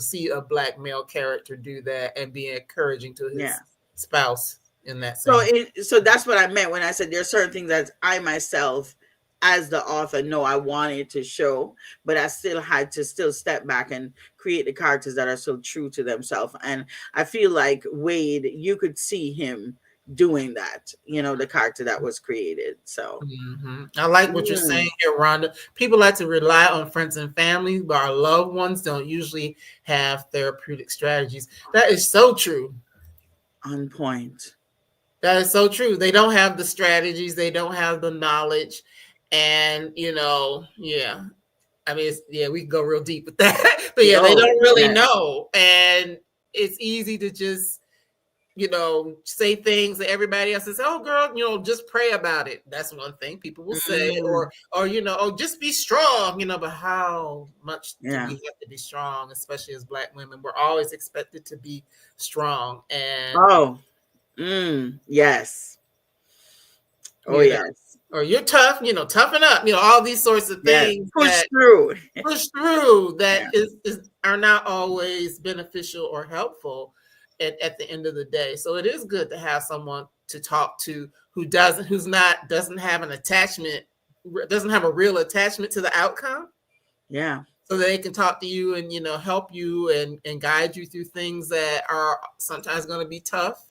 see a Black male character do that and be encouraging to Yeah. his spouse in that So same. so that's what I meant when I said there are certain things that I myself, as the author, know I wanted to show, but I still had to still step back and create the characters that are so true to themselves. And I feel like Wade, you could see him doing that, the character that was created. So I like what you're saying mm, here, Rhonda. People like to rely on friends and family, but our loved ones don't usually have therapeutic strategies. That is so true. on point. That is so true. They don't have the strategies, they don't have the knowledge. And, yeah. I mean, yeah, we can go real deep with that. But yeah, they Oh, don't really yes, know. And it's easy to just say things that everybody else says, oh girl, just pray about it. That's one thing people will say. mm, Or oh, just be strong, but how much do we yeah. have to be strong, especially as Black women? We're always expected to be strong. And Oh, yes. Oh, you know, yes, or you're tough, toughen up, all these sorts of yes. things Push that through. push through, that Yeah. is are not always beneficial or helpful at the end of the day. So it is good to have someone to talk to doesn't have an attachment, doesn't have a real attachment to the outcome, Yeah. so they can talk to you and help you and guide you through things that are sometimes going to be tough,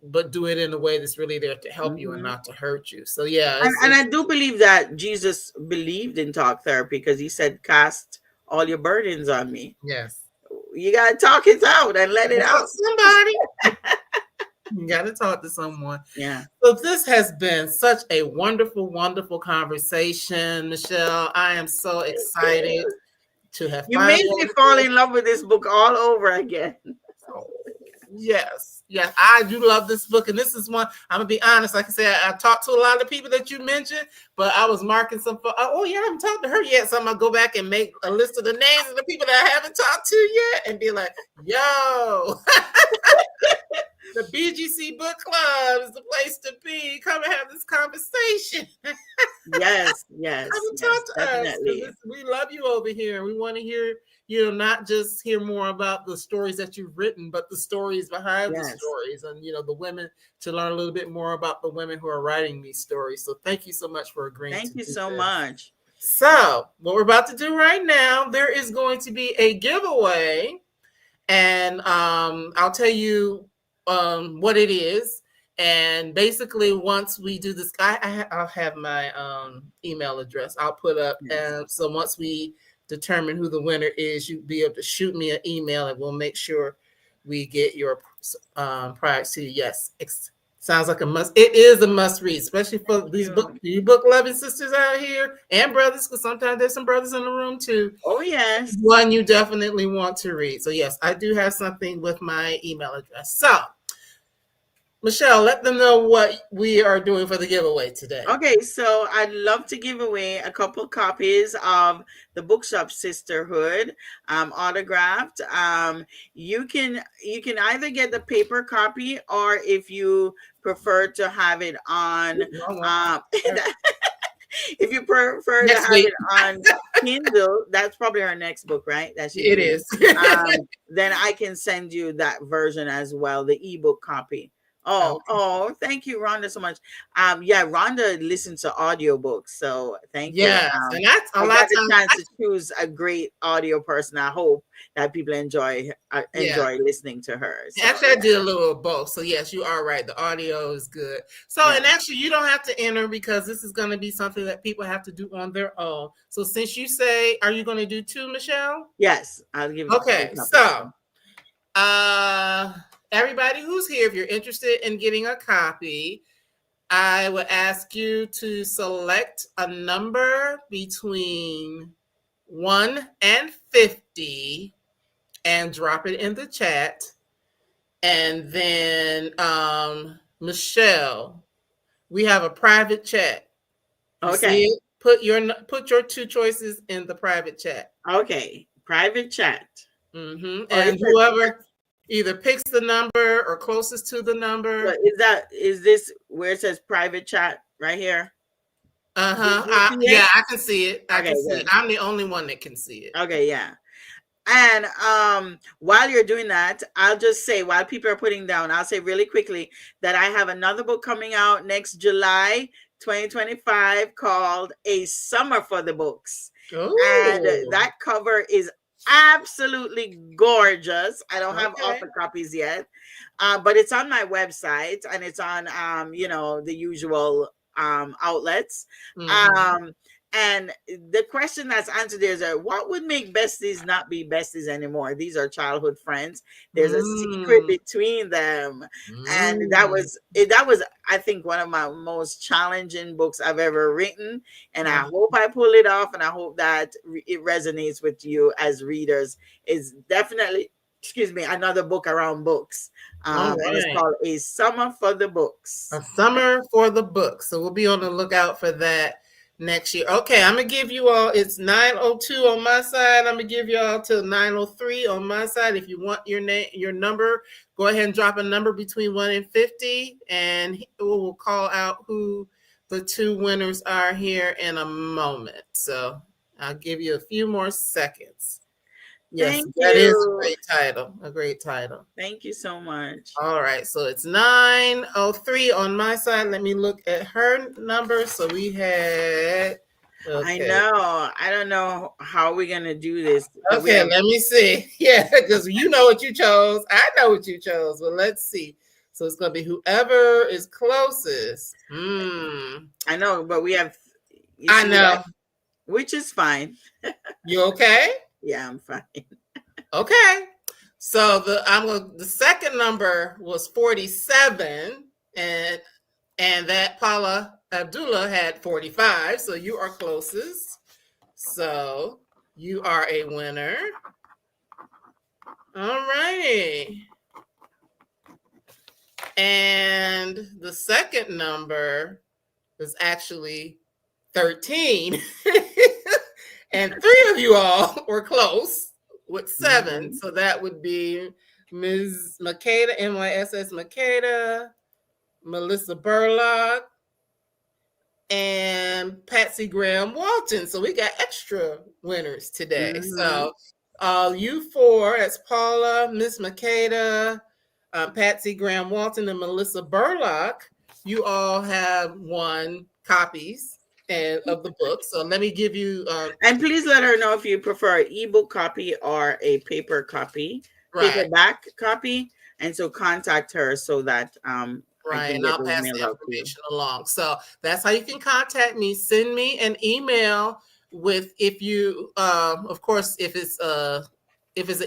but do it in a way that's really there to help you and Mhm. not to hurt you. So yeah, And I do believe that Jesus believed in talk therapy because he said, "Cast all your burdens on me." yes. You gotta talk it out and let it Talk out. to somebody. You got to talk to someone. Yeah. So this has been such a wonderful, wonderful conversation, Michelle. I am so Thank excited you. to have You made me fall finalized. in love with this book all over again. Oh, yes, I do love this book, and this is one. I'm gonna be honest. Like I said, I talked to a lot of people that you mentioned, but I was marking some. Oh yeah, I haven't talked to her yet, so I'm gonna go back and make a list of the names of the people that I haven't talked to yet, and be like, "Yo, the BGC Book Club is the place to be. Come and have this conversation. Yes, Come yes, and yes, talk to us, definitely. because we love you over here. We want to hear, not just hear more about the stories that you've written, but the stories behind the Yes. stories, and the women, to learn a little bit more about the women who are writing these stories. So thank you so much for agreeing Thank to you do so this. much. So what we're about to do right now, there is going to be a giveaway, and I'll tell you what it is. And basically, once we do this, I'll have my email address. I'll put up, Yes. and so once we determine who the winner is, you'll be able to shoot me an email, and we'll make sure we get your prize to you. Yes, sounds like a must. It is a must read, especially for Thank you. you book loving sisters out here, and brothers, because sometimes there's some brothers in the room too. Oh, yes. One you definitely want to read. So yes, I do have something with my email address. So Michelle, let them know what we are doing for the giveaway today. Okay, so I'd love to give away a couple copies of the Bookshop Sisterhood, autographed. You can either get the paper copy, or if you prefer to have it on, Wrong one. um, if you prefer to Next have week. it on Kindle, that's probably our next book, right? That she's It reading. is. Then I can send you that version as well, the ebook copy. Oh, Okay. oh, thank you, Rhonda, so much. Yeah, Rhonda listens to audiobooks, so thank you. Yes, and that's a I lot got of the times. chance to choose a great audio person. I hope that people enjoy Yeah. listening to her. So Actually, I did a little of both. So yes, you are right. The audio is good. So, yeah. and actually, you don't have to enter because this is going to be something that people have to do on their own. So, since you say, are you going to do two, Michelle? Yes, I'll give Okay. two copies. So, everybody who's here, if you're interested in getting a copy, I would ask you to select a number between 1 and 50 and drop it in the chat. And then Michelle, we have a private chat. You see Okay. it? Put your two choices in the private chat. Okay. Private chat. Oh, And whoever either picks the number or closest to the number. is this where it says private chat right here? Yeah, I can see it. I Okay, can see it. good. I'm the only one that can see it. Okay, yeah. And while you're doing that, I'll just say, while people are putting down, I'll say really quickly that I have another book coming out next July 2025 called A Summer for the Books. And Ooh. that cover is absolutely gorgeous. I don't have Okay. offer copies yet, but it's on my website, and it's on the usual outlets. And the question that's answered there is, what would make besties not be besties anymore? These are childhood friends. There's a secret between them. And that was I think one of my most challenging books I've ever written. And I hope I pull it off, and I hope that it resonates with you as readers. It's definitely, another book around books. And it's called A Summer for the Books. A Summer for the Books. So we'll be on the lookout for that next year. Okay, I'm gonna give you all, it's 9:02 on my side. I'm gonna give you all till 9:03 on my side. If you want your number, go ahead and drop a number between 1 and 50, and we'll call out who the two winners are here in a moment. So I'll give you a few more seconds. Yes, that is a great title. A great title. Thank you so much. All right, so it's 9:03 on my side. Let me look at her number. So we had. Okay. I know. I don't know how we're gonna do this. Okay, let me see. Yeah, because you know what you chose. I know what you chose. Well, let's see. So it's gonna be whoever is closest. I know, but we have. I know. Which is fine. You okay? Yeah, I'm fine. Okay. So the second number was 47, and that Paula Abdullah had 45. So you are closest. So you are a winner. All righty. And the second number is actually 13. And three of you all were close with 7. So that would be Ms. Makeda, MYSS Makeda, Melissa Burlock, and Patsy Graham Walton. So we got extra winners today. So you four, that's Paula, Miss Makeda, Patsy Graham Walton, and Melissa Burlock, you all have won copies of the book. So let me give you and please let her know if you prefer an ebook copy or a paper copy, paperback copy, and so contact her so that right, and I'll pass the information along. So that's how you can contact me. Send me an email with, if you of course, if it's an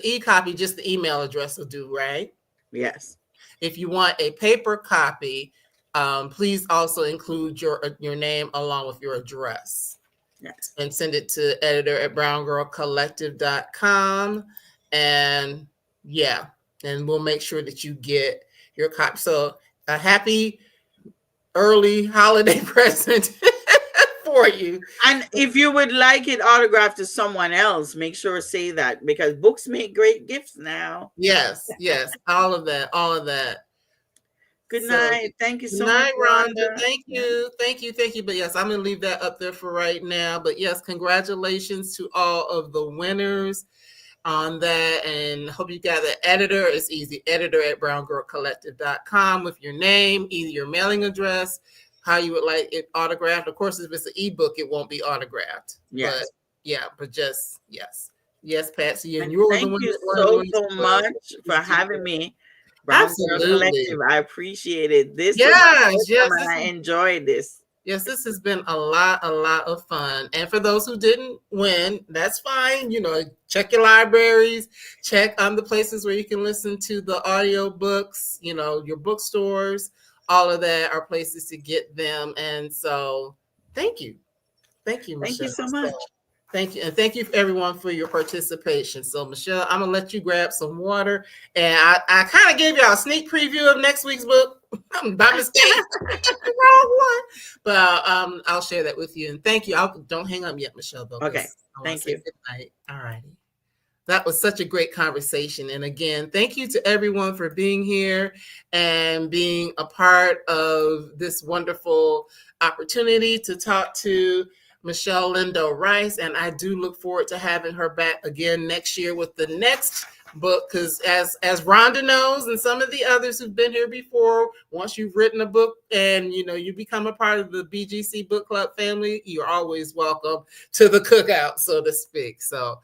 e-copy, just the email address will do, right? Yes. If you want a paper copy, please also include your name along with your address. Yes. And send it to editor@browngirlcollective.com. And yeah, and we'll make sure that you get your copy. So a happy early holiday present for you. And if you would like it autographed to someone else, make sure to say that, because books make great gifts now. Yes, yes, all of that, all of that. Good So night. Thank you good so much, night, Rhonda. Rhonda. Thank Yeah. you. Thank you. Thank you. But yes, I'm going to leave that up there for right now. But yes, congratulations to all of the winners on that. And hope you got the editor. It's easy. Editor at browngirlcollective.com with your name, either your mailing address, how you would like it autographed. Of course, if it's an ebook, it won't be autographed. But Yes. yeah, but just yes. Yes, Patsy. And And you're the thank one you that one of the so, ones so who much for please do having that. me. Brown Girl Absolutely. Collective. I appreciate it. This was my Yes, first yes. time and I enjoyed this. Yes, this has been a lot of fun. And for those who didn't win, that's fine. You know, check your libraries, check the places where you can listen to the audio books, you know, your bookstores, all of that are places to get them. And so thank you. Thank you, Thank you Michelle. so So, much. thank you. And thank you everyone for your participation. So, Michelle, I'm going to let you grab some water. And I kind of gave y'all a sneak preview of next week's book by mistake. Wrong one. But I'll share that with you. And thank you. Don't hang up yet, Michelle, though, Okay. because I want to Thank say you. good night. All righty. That was such a great conversation. And again, thank you to everyone for being here and being a part of this wonderful opportunity to talk to Michelle Lindo-Rice. And I do look forward to having her back again next year with the next book, because as Rhonda knows, and some of the others who've been here before, once you've written a book and you become a part of the BGC Book Club family, you're always welcome to the cookout, so to speak. So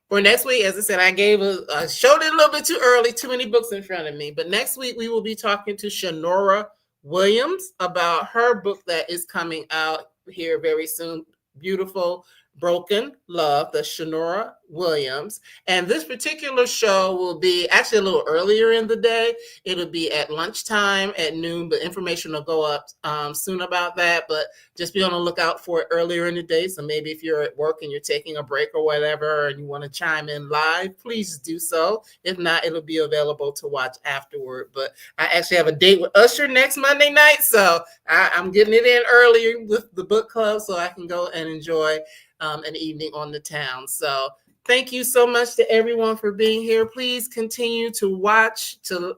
for next week, as I said, I showed it a little bit too early, too many books in front of me. But next week, we will be talking to Shanora Williams about her book that is coming out here very soon. Beautiful Broken Love, the Shanora Williams. And this particular show will be actually a little earlier in the day. It'll be at lunchtime at noon, but information will go up soon about that. But just be on the lookout for it earlier in the day. So maybe if you're at work and you're taking a break or whatever, and you want to chime in live, please do so. If not, it'll be available to watch afterward. But I actually have a date with Usher next Monday night. So I'm getting it in earlier with the book club so I can go and enjoy an evening on the town. So thank you so much to everyone for being here. Please continue to watch, to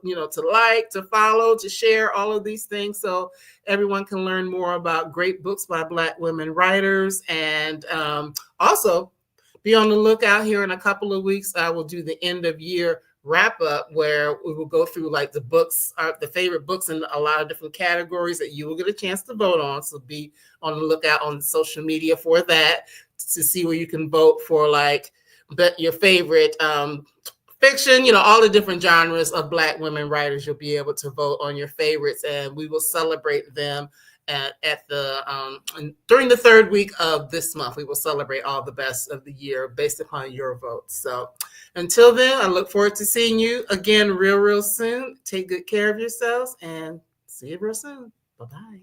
like, to follow, to share all of these things so everyone can learn more about great books by Black women writers. And also be on the lookout. Here in a couple of weeks, I will do the end of year wrap up where we will go through like the books, the favorite books in a lot of different categories that you will get a chance to vote on. So be on the lookout on social media for that, to see where you can vote for like your favorite fiction, all the different genres of Black women writers. You'll be able to vote on your favorites, and we will celebrate them at the during the third week of this month. We will celebrate all the best of the year based upon your votes. So until then, I look forward to seeing you again real soon. Take good care of yourselves and see you real soon. Bye-bye.